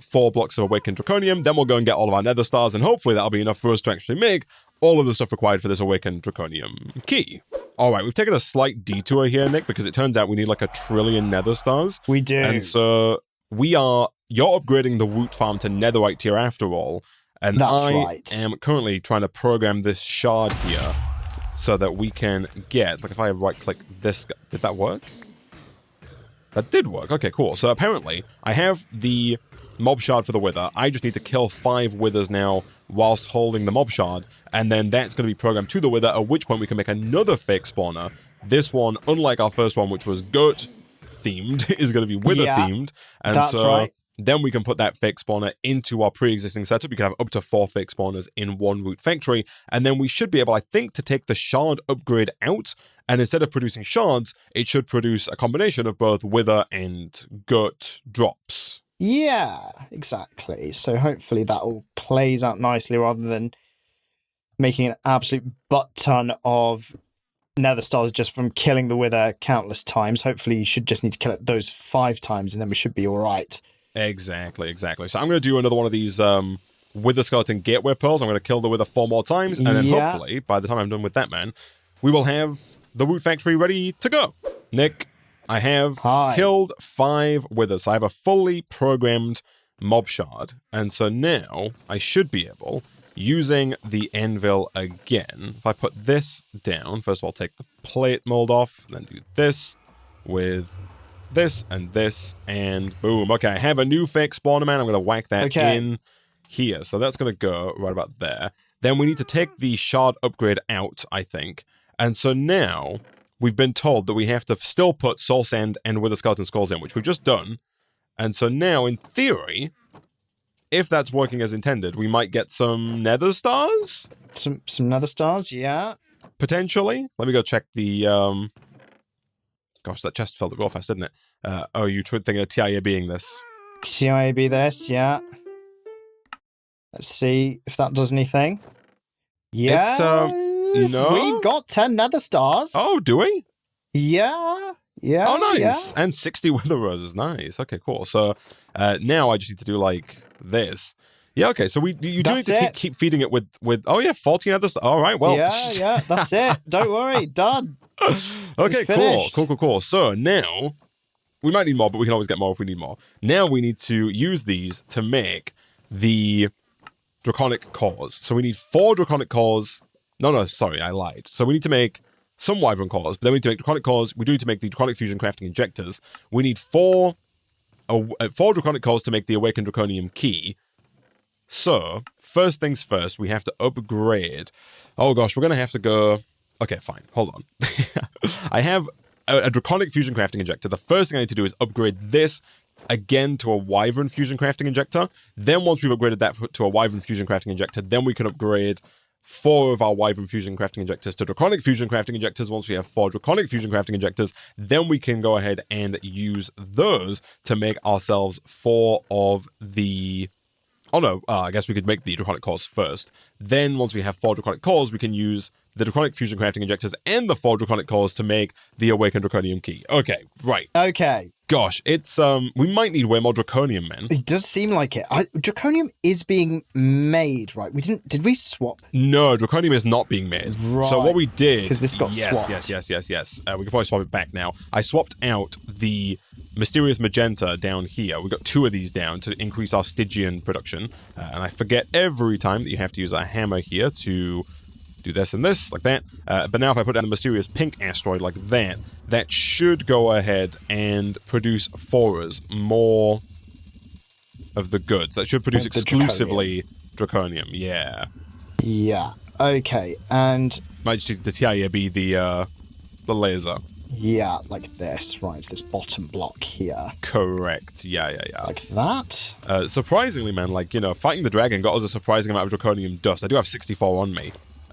4 blocks of Awakened Draconium. Then we'll go and get all of our Nether Stars, and hopefully that'll be enough for us to actually make all of the stuff required for this Awakened Draconium Key. All right, we've taken a slight detour here, Nick, because it turns out we need like 1 trillion Nether Stars. We do. And so you're upgrading the Woot farm to Netherite tier after all. And I am currently trying to program this shard here so that we can get, like if I right click this, did that work? That did work. Okay, cool. So apparently I have the mob shard for the wither. I just need to kill 5 withers now whilst holding the mob shard, and then that's going to be programmed to the wither, at which point we can make another fake spawner. This one, unlike our first one, which was goat themed, is going to be wither themed. And that's right. Then we can put that fake spawner into our pre-existing setup. We can have up to 4 fake spawners in one root factory, and then we should be able, I think, to take the shard upgrade out, and instead of producing shards, it should produce a combination of both wither and goat drops. Yeah, exactly. So hopefully that all plays out nicely rather than making an absolute butt ton of nether stars just from killing the wither countless times. Hopefully you should just need to kill it those 5 times and then we should be all right. Exactly. So I'm going to do another one of these wither skeleton gateway pearls. I'm going to kill the wither 4 more times, and then hopefully, by the time I'm done with that, man, we will have the root factory ready to go. Nick, I have killed 5 withers. So I have a fully programmed mob shard, and so now I should be able, using the anvil again, if I put this down, first of all, take the plate mold off, and then do this with this, and boom. Okay, I have a new fake spawner, man. I'm going to whack that in here. So that's going to go right about there. Then we need to take the shard upgrade out, I think. And so now we've been told that we have to still put soul sand and wither skeleton skulls in, which we've just done. And so now, in theory, if that's working as intended, we might get some nether stars? Some nether stars, yeah. Potentially. Let me go check the... Gosh, that chest fell real fast, didn't it? You thinking of TIA being this. TIA this, yeah. Let's see if that does anything. Yeah. No. We've got 10 nether stars. Oh, do we? Yeah. Oh, nice. Yeah. And 60 wither roses. Nice. Okay, cool. So now I just need to do like this. Yeah, okay. So you do need to keep feeding it with 14 nether stars. All right, well. Yeah, that's it. Don't worry. Done. Okay, cool. So now, we might need more, but we can always get more if we need more. Now we need to use these to make the draconic cores. So we need 4 draconic cores. No, sorry, I lied. So we need to make some wyvern cores, but then we need to make draconic cores. We do need to make the draconic fusion crafting injectors. We need 4 draconic cores to make the awakened draconium key. So, first things first, we have to upgrade. Oh gosh, we're going to have to go... Okay, fine. Hold on. I have a draconic fusion crafting injector. The first thing I need to do is upgrade this again to a wyvern fusion crafting injector. Then once we've upgraded that to a wyvern fusion crafting injector, then we can upgrade 4 of our wyvern fusion crafting injectors to draconic fusion crafting injectors. Once we have 4 draconic fusion crafting injectors, then we can go ahead and use those to make ourselves 4 of the... Oh no, I guess we could make the draconic cores first. Then once we have 4 draconic cores, we can use the draconic fusion crafting injectors and the 4 draconic cores to make the awakened draconium key. Okay, right. Okay. Gosh, it's we might need way more draconium, man. It does seem like it. Draconium is being made, right? Did we swap? No, draconium is not being made. Right. So what we did... Because this got swapped. Yes. We can probably swap it back now. I swapped out the mysterious magenta down here. We got 2 of these down to increase our Stygian production. And I forget every time that you have to use a hammer here to do this and this, like that. But now if I put down a mysterious pink asteroid like that, that should go ahead and produce for us more of the goods. That should produce exclusively draconium. Yeah. Yeah. Okay. And might just the TIA be the laser. Yeah, like this. Right, it's this bottom block here. Correct. Yeah. Like that? Surprisingly, man, fighting the dragon got us a surprising amount of draconium dust. I do have 64 on me.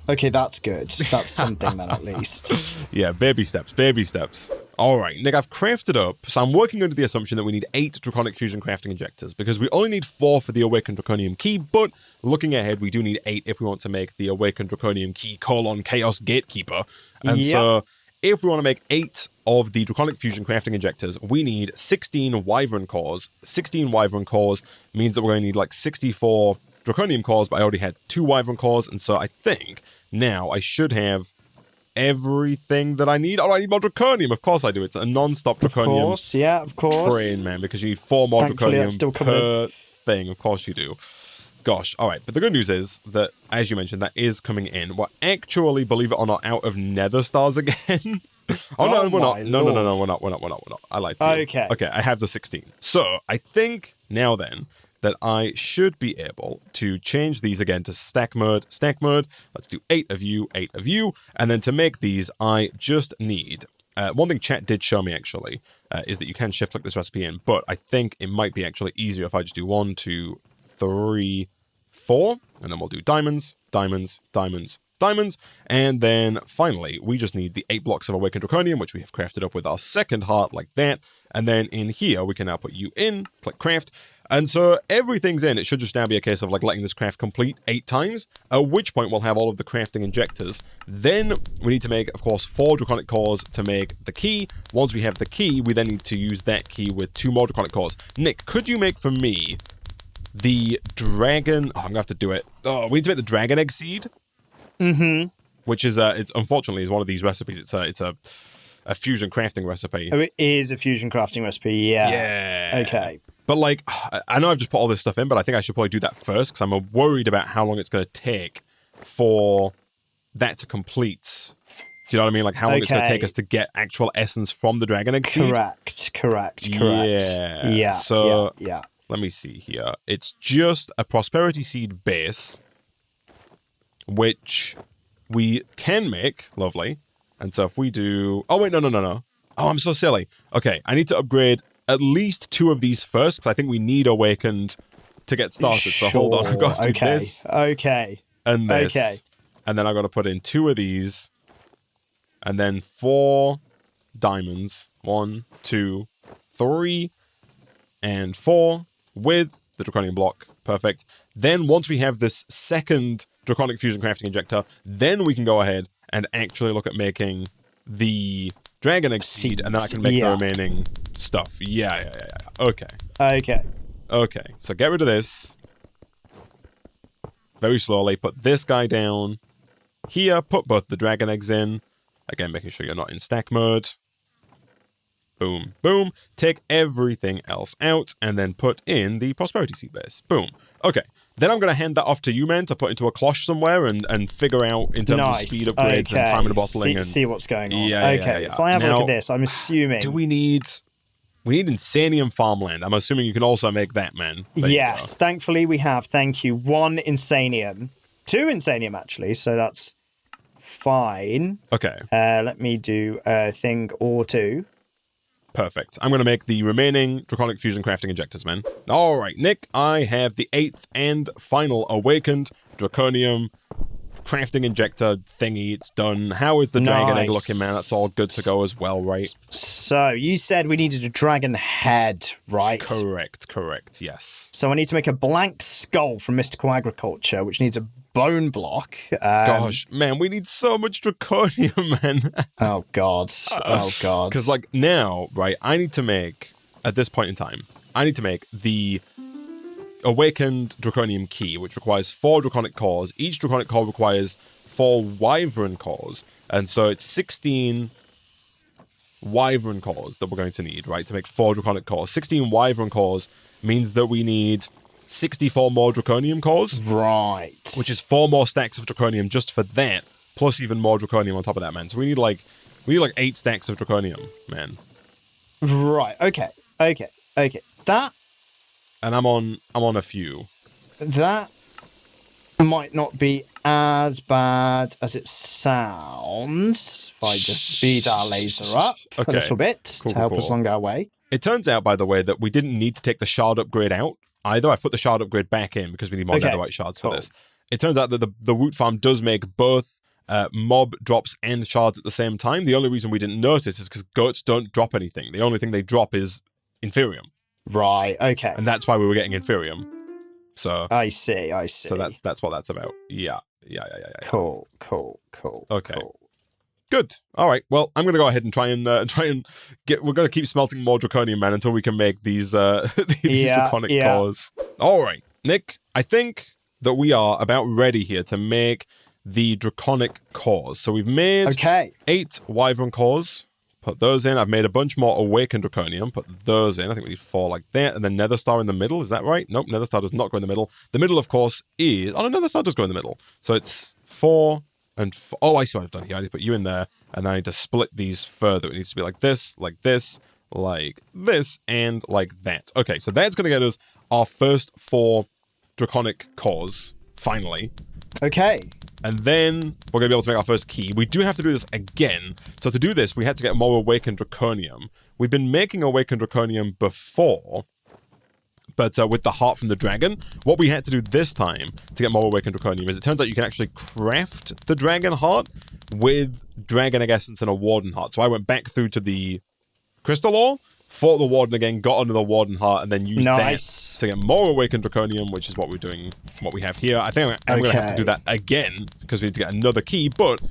Okay, that's good. That's something then, at least. Yeah, baby steps. All right, Nick, I've crafted up, so I'm working under the assumption that we need 8 draconic fusion crafting injectors, because we only need 4 for the awakened draconium key, but looking ahead, we do need 8 if we want to make the awakened draconium key : chaos gatekeeper. And so, if we want to make 8 of the draconic fusion crafting injectors, we need 16 wyvern cores. 16 wyvern cores means that we're going to need 64 draconium cores, but I already had 2 wyvern cores, and so I think now I should have everything that I need. Oh, I need more draconium. Of course I do. It's a non-stop draconium. Of course. Train, man, because you need 4 more draconium per thing. Of course you do. Gosh, all right. But the good news is that, as you mentioned, that is coming in. We're actually, believe it or not, out of nether stars again. No, we're not. No, we're not. I lied to you. Okay. Okay, I have the 16. So I think now then, that I should be able to change these again to stack mode. Let's do 8 of you, 8 of you. And then to make these, I just need... one thing chat did show me, actually, is that you can shift-click this recipe in, but I think it might be actually easier if I just do 1, 2, 3, 4, and then we'll do diamonds, diamonds, diamonds, diamonds, and then finally, we just need the 8 blocks of Awakened Draconium, which we have crafted up with our second heart, like that, and then in here, we can now put you in, click craft, and so everything's in. It should just now be a case of like letting this craft complete 8 times, at which point we'll have all of the crafting injectors. Then we need to make, of course, 4 draconic cores to make the key. Once we have the key, we then need to use that key with 2 more draconic cores. Nick, could you make for me the dragon... Oh, I'm gonna have to do it. Oh, we need to make the dragon egg seed. Mm-hmm. Which is, it's unfortunately is one of these recipes. It's a fusion crafting recipe. Oh, it is a fusion crafting recipe, yeah. Yeah. Okay. But, like, I know I've just put all this stuff in, but I think I should probably do that first, because I'm worried about how long it's going to take for that to complete. Do you know what I mean? Like, how long it's going to take us to get actual essence from the dragon egg seed? Correct. Yeah. So, let me see here. It's just a prosperity seed base, which we can make. Lovely. And so if we do... Oh, wait, no. Oh, I'm so silly. Okay, I need to upgrade at least 2 of these first, because I think we need Awakened to get started. So hold on, I've got to do this. Okay. And this. Okay. And then I've got to put in 2 of these. And then 4 diamonds. 1, 2, 3, and 4 with the Draconium block. Perfect. Then once we have this second Draconic Fusion Crafting Injector, then we can go ahead and actually look at making the Dragon Egg Seed, and then I can make the remaining stuff. Yeah. Okay. So get rid of this. Very slowly. Put this guy down here. Put both the Dragon Eggs in. Again, making sure you're not in stack mode. Boom, boom. Take everything else out, and then put in the Prosperity Seed base. Boom. Okay. Then I'm going to hand that off to you, man, to put into a cloche somewhere and figure out in terms of speed upgrades and time and bottling. See what's going on. Yeah. If I have a look at this, I'm assuming... Do we need Insanium farmland? I'm assuming you can also make that, man. Yes, thankfully we have. Thank you. 1 Insanium. 2 Insanium, actually, so that's fine. Okay. Let me do a thing or 2. Perfect. I'm going to make the remaining Draconic Fusion Crafting Injectors, man. All right, Nick, I have the 8th and final Awakened Draconium Crafting Injector thingy. It's done. How is the dragon egg looking, man? That's all good to go as well, right? So, you said we needed a dragon head, right? Correct, yes. So I need to make a blank skull from Mystical Agriculture, which needs a bone block. Gosh, man, we need so much draconium, man. Oh, God. Because, like, now, right, I need to make, at this point in time, I need to make the Awakened Draconium Key, which requires 4 Draconic cores. Each Draconic core requires 4 Wyvern cores. And so it's 16 Wyvern cores that we're going to need, right, to make 4 Draconic cores. 16 Wyvern cores means that we need 64 more Draconium cores. Right. Which is 4 more stacks of Draconium just for that, plus even more Draconium on top of that, man. So we need like 8 stacks of Draconium, man. Right. Okay. That... And I'm on a few. That might not be as bad as it sounds. If I just speed our laser up a little bit to help us along our way. It turns out, by the way, that we didn't need to take the shard upgrade out either. I've put the shard upgrade back in because we need more netherite shards for this. It turns out that the root farm does make both mob drops and shards at the same time. The only reason we didn't notice is because goats don't drop anything. The only thing they drop is Inferium. Right, okay. And that's why we were getting Inferium. So I see. So that's what that's about. Yeah. Cool. Okay. Cool. Good. All right. Well, I'm going to go ahead and try and get... We're going to keep smelting more Draconium, man, until we can make these Draconic cores. All right. Nick, I think that we are about ready here to make the Draconic cores. So we've made 8 Wyvern cores. Put those in. I've made a bunch more Awakened Draconium. Put those in. I think we need 4 like that. And then Nether Star in the middle. Is that right? Nope. Nether Star does not go in the middle. The middle, of course, is... Oh, no, Nether Star does go in the middle. So it's 4 and 4. Oh, I see what I've done here. I need to put you in there. And then I need to split these further. It needs to be like this, and like that. Okay, so that's going to get us our first 4 draconic cores, finally. Okay. And then we're going to be able to make our first key. We do have to do this again. So to do this, we had to get more Awakened Draconium. We've been making Awakened Draconium before, but with the heart from the dragon. What we had to do this time to get more Awakened Draconium is it turns out you can actually craft the dragon heart with dragon egg essence and a warden heart. So I went back through to the crystal ore, fought the warden again, got onto the warden heart, and then used that to get more Awakened Draconium, which is what we're doing, what we have here. I think I'm going to have to do that again because we need to get another key, but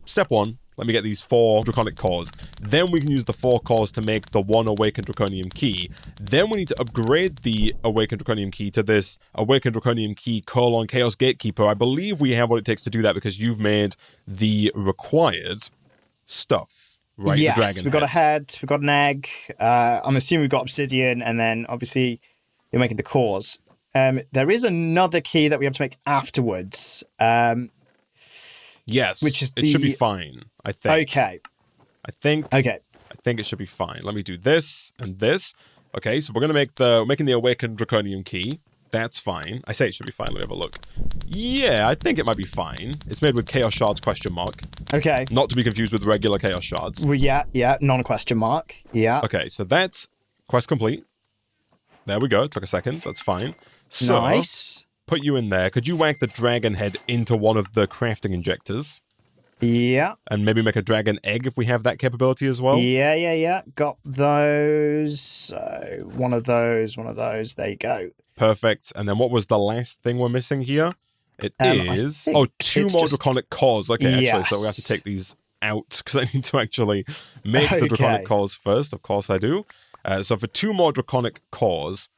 step 1, let me get these 4 draconic cores. Then we can use the 4 cores to make the 1 Awakened Draconium key. Then we need to upgrade the Awakened Draconium key to this Awakened Draconium key : Chaos Gatekeeper. I believe we have what it takes to do that because you've made the required stuff. Right, yes, we've got a head, we've got an egg. I'm assuming we've got obsidian, and then obviously you're making the cores. There is another key that we have to make afterwards. Yes, which is it should be fine, I think. Okay. I think it should be fine. Let me do this and this. Okay, so we're gonna make making the Awakened Draconium key. That's fine. I say it should be fine. Let me have a look. Yeah, I think it might be fine. It's made with Chaos Shards ? Okay. Not to be confused with regular Chaos Shards. Well, yeah, non-question mark. Yeah. Okay, so that's quest complete. There we go. Took a second. That's fine. So, nice. Put you in there. Could you whack the dragon head into one of the crafting injectors? Yeah. And maybe make a dragon egg if we have that capability as well? Yeah. Got those. So, one of those. There you go. Perfect. And then what was the last thing we're missing here? It is... Oh, 2 more draconic cores. Okay, actually, so we have to take these out because I need to actually make the draconic cores first. Of course I do. So for 2 more draconic cores,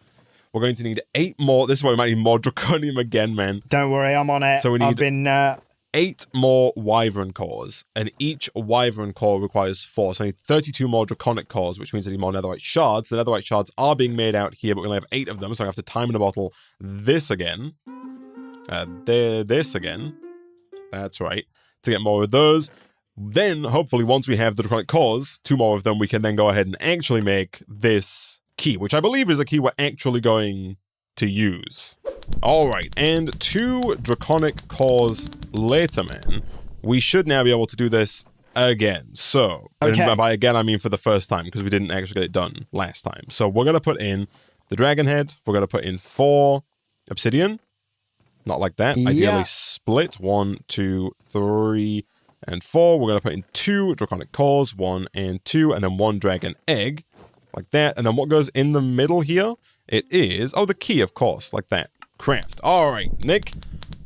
we're going to need 8 more. This is why we might need more draconium again, man. Don't worry, I'm on it. So we need 8 more wyvern cores, and each wyvern core requires 4. So I need 32 more draconic cores, which means I need more netherite shards. The netherite shards are being made out here, but we only have 8 of them, so I have to time in a bottle this again. This again. That's right. To get more of those. Then, hopefully, once we have the draconic cores, 2 more of them, we can then go ahead and actually make this key, which I believe is a key we're actually going to use. Alright, and 2 draconic cores later, man, we should now be able to do this again. So, and by again, I mean for the first time, because we didn't actually get it done last time. So we're going to put in the dragon head, we're going to put in 4 obsidian, not like that, ideally split, 1, 2, 3, and 4. We're going to put in 2 draconic cores, 1 and 2, and then 1 dragon egg, like that. And then what goes in the middle here? It is, the key, of course, like that. Craft. Alright, Nick,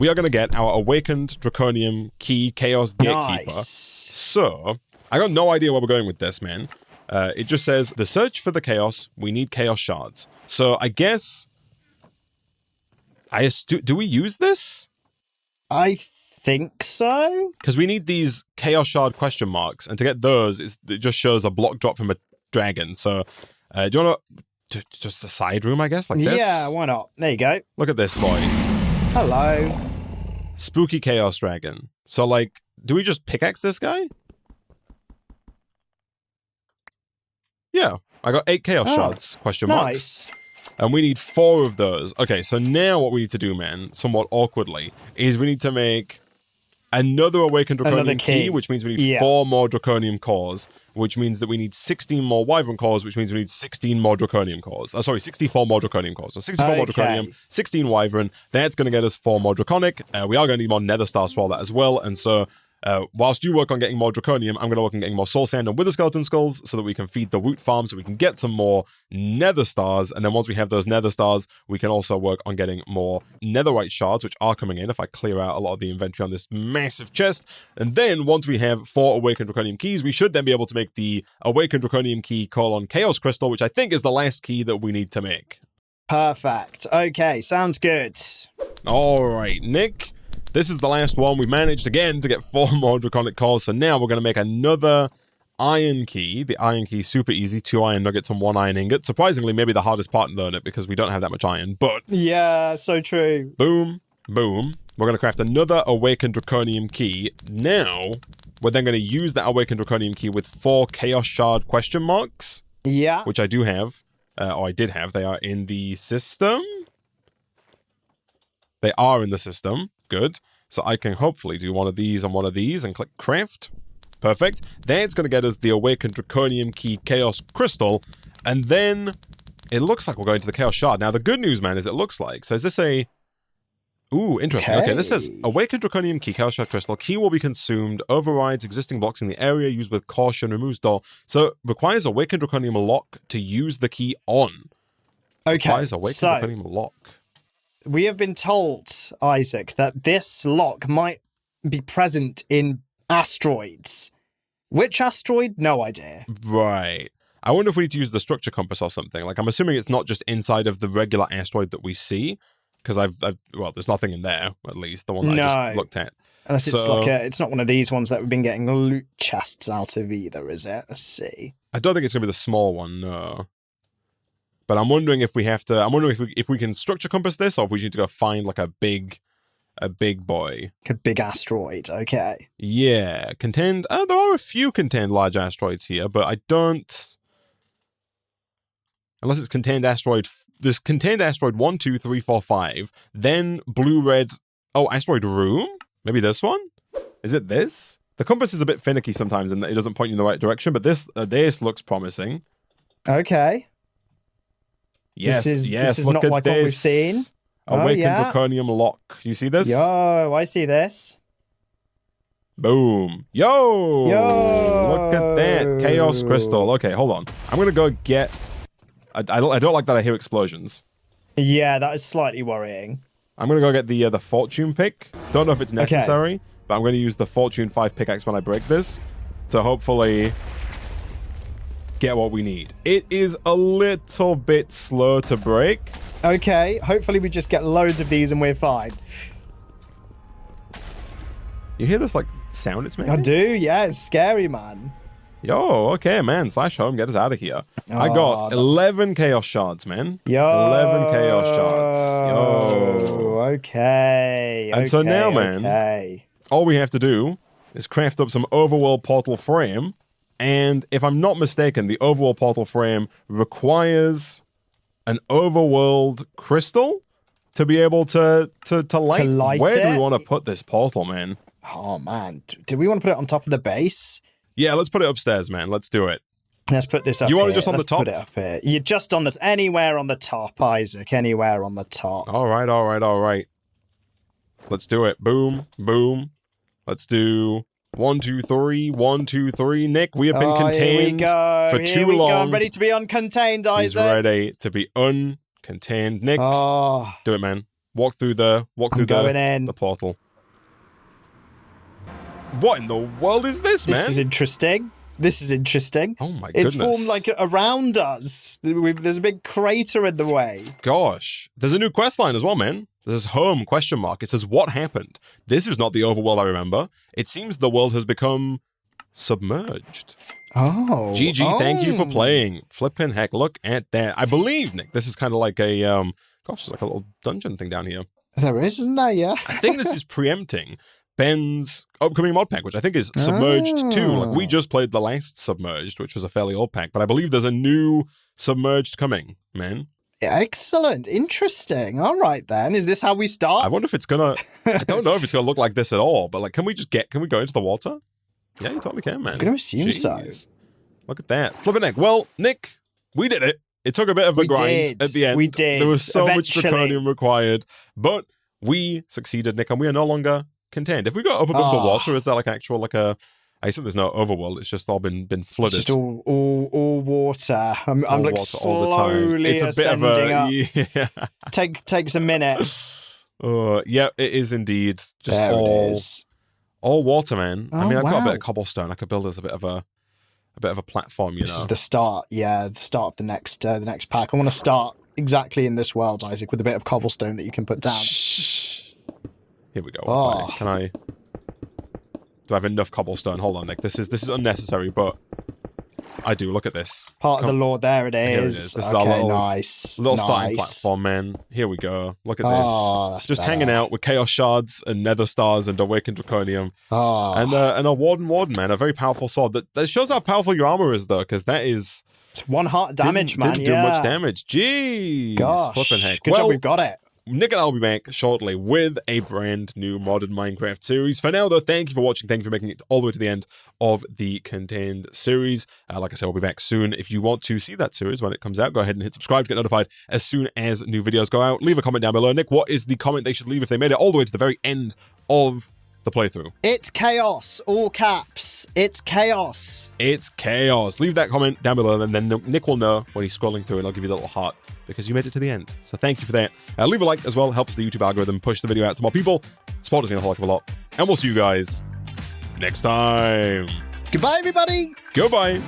we are going to get our Awakened Draconium key, Chaos Gatekeeper. Nice. So, I got no idea where we're going with this, man. It just says, the search for the chaos, we need chaos shards. So, I guess... do we use this? I think so. Because we need these chaos shard ? And to get those, it just shows a block drop from a dragon. So, do you want to... Just a side room, I guess, like this? Yeah, why not? There you go. Look at this boy. Hello. Spooky Chaos Dragon. So, like, do we just pickaxe this guy? Yeah, I got 8 chaos shards, ? Nice. And we need 4 of those. Okay, so now what we need to do, man, somewhat awkwardly, is we need to make another Awakened Draconium key, which means we need 4 more Draconium cores, which means that we need 16 more Wyvern cores, which means we need 16 more Draconium cores. 64 more Draconium cores. So 64 more Draconium, 16 Wyvern. That's going to get us 4 more Draconic. We are going to need more Nether Stars for all that as well. And so, whilst you work on getting more Draconium, I'm going to work on getting more Soul Sand and Wither Skeleton Skulls so that we can feed the Woot Farm so we can get some more Nether Stars. And then once we have those Nether Stars, we can also work on getting more Netherite Shards, which are coming in if I clear out a lot of the inventory on this massive chest. And then once we have 4 Awakened Draconium keys, we should then be able to make the Awakened Draconium key : Chaos Crystal, which I think is the last key that we need to make. Perfect. Okay, sounds good. All right, Nick. This is the last one. We've managed again to get 4 more draconic cores. So now we're going to make another iron key. The iron key, super easy. 2 iron nuggets and 1 iron ingot. Surprisingly, maybe the hardest part to learn it because we don't have that much iron. But yeah, so true. Boom, boom. We're going to craft another Awakened Draconium key. Now, we're then going to use that Awakened Draconium key with 4 Chaos Shard ? Yeah. Which I do have. Or I did have. They are in the system. They are in the system. Good. So I can hopefully do one of these and one of these and click craft. Perfect. That's going to get us the Awakened Draconium Key Chaos Crystal. And then it looks like we're going to the Chaos Shard. Now, the good news, man, is it looks like. So is this a... Ooh, interesting. Okay, this says Awakened Draconium Key Chaos Shard Crystal. Key will be consumed. Overrides existing blocks in the area. Used with caution. Removes door. So requires Awakened Draconium Lock to use the key on. Okay, requires Awakened Draconium Lock. We have been told, Isaac, that this lock might be present in asteroids. Which asteroid? No idea. Right. I wonder if we need to use the structure compass or something. Like, I'm assuming it's not just inside of the regular asteroid that we see, because well, there's nothing in there, at least, the one that I just looked at. Unless it's like it's not one of these ones that we've been getting loot chests out of either, is it? Let's see. I don't think it's going to be the small one, no. But I'm wondering if we have to, if we can structure compass this, or if we need to go find like a big boy. A big asteroid, okay. Yeah, contained, there are a few contained large asteroids here, but I don't, unless it's contained asteroid, this contained asteroid 1, 2, 3, 4, 5, then blue-red, asteroid room? Maybe this one? Is it this? The compass is a bit finicky sometimes and it doesn't point you in the right direction, but this looks promising. Okay. Yes, this is not like what we've seen. Awakened Draconium Lock. You see this? Yo, I see this. Boom. Yo! Look at that. Chaos Crystal. Okay, hold on. I'm going to go get... I don't like that I hear explosions. Yeah, that is slightly worrying. I'm going to go get the Fortune pick. Don't know if it's necessary, but I'm going to use the Fortune 5 pickaxe when I break this to hopefully get what we need. It is a little bit slow to break. Okay, hopefully we just get loads of these and we're fine. You hear this, like, sound it's making? I do, yeah, it's scary, man. Yo, okay, man. /home, get us out of here. I got 11 Chaos Shards, man. Yo. 11 Chaos Shards. Yo. Okay. And so now, man, all we have to do is craft up some Overworld Portal Frame. And if I'm not mistaken, the Overworld Portal Frame requires an Overworld Crystal to be able to light. Where do we want to put this portal, man? Oh, man. Do we want to put it on top of the base? Yeah, let's put it upstairs, man. Let's do it. Let's put this up You want here. it just on the top? Put it up here. You're just on the... Anywhere on the top, Isaac. Anywhere on the top. All right. Let's do it. Boom, boom. Let's do 1, 2, 3. 1, 2, 3. Nick, we have been contained for too long. I'm ready to be uncontained, Isaac. He's ready to be uncontained. Nick, do it, man. Walk through the portal. What in the world is this, man? This is interesting. Oh my goodness. It's formed like around us. There's a big crater in the way. Gosh. There's a new quest line as well, man. There's home ? It says, what happened? This is not the overworld I remember. It seems the world has become submerged. Oh. GG, thank you for playing. Flippin' heck, look at that. I believe, Nick, this is kind of like a, there's like a little dungeon thing down here. There is, isn't there? Yeah. I think this is preempting Ben's upcoming mod pack, which I think is Submerged 2. Like, we just played the last Submerged, which was a fairly old pack, but I believe there's a new Submerged coming, man. Excellent. Interesting. All right, then. Is this how we start? I wonder if it's gonna... I don't know if it's gonna look like this at all, but, like, can we go into the water? Yeah, you totally can, man. I'm gonna assume so. Look at that. Flippin' heck. Well, Nick, we did it. It took a bit of a grind at the end. We did. There was so much draconium required, but we succeeded, Nick, and we are no longer contained. If we go up above the water, is that like actual, like a... I assume there's no overworld. It's just all been flooded. It's just all water. I'm like water slowly it's a bit of a, up. Yeah. Takes a minute. Yeah, it is indeed. Just all water, man. I mean, I've got a bit of cobblestone. I could build us a bit of a platform. You know, this is the start. Yeah, the start of the next pack. I want to start exactly in this world, Isaac, with a bit of cobblestone that you can put down. Here we go. Can I? Do I have enough cobblestone? Hold on, Nick. This is unnecessary, but I do. Look at this. Part of the lore. There it is. Here it is. This is our little starting platform, man. Here we go. Look at this. That's just hanging out with Chaos Shards and Nether Stars and Awakened Draconium. And a Warden, man. A very powerful sword. That shows how powerful your armor is, though, because that is... It's 1 heart damage, man. Didn't do much damage. Jeez. Gosh. Flipping heck. Good job we got it. Nick and I will be back shortly with a brand new modded Minecraft series. For now, though, thank you for watching. Thank you for making it all the way to the end of the Contend series. Like I said, we'll be back soon. If you want to see that series when it comes out, go ahead and hit subscribe to get notified as soon as new videos go out. Leave a comment down below. Nick, what is the comment they should leave if they made it all the way to the very end of the playthrough? It's chaos, all caps. It's chaos. It's chaos. Leave that comment down below, and then Nick will know when he's scrolling through, and I'll give you a little heart because you made it to the end. So thank you for that. Leave a like as well. Helps the YouTube algorithm push the video out to more people. Support us a whole heck of a lot. And we'll see you guys next time. Goodbye, everybody. Goodbye.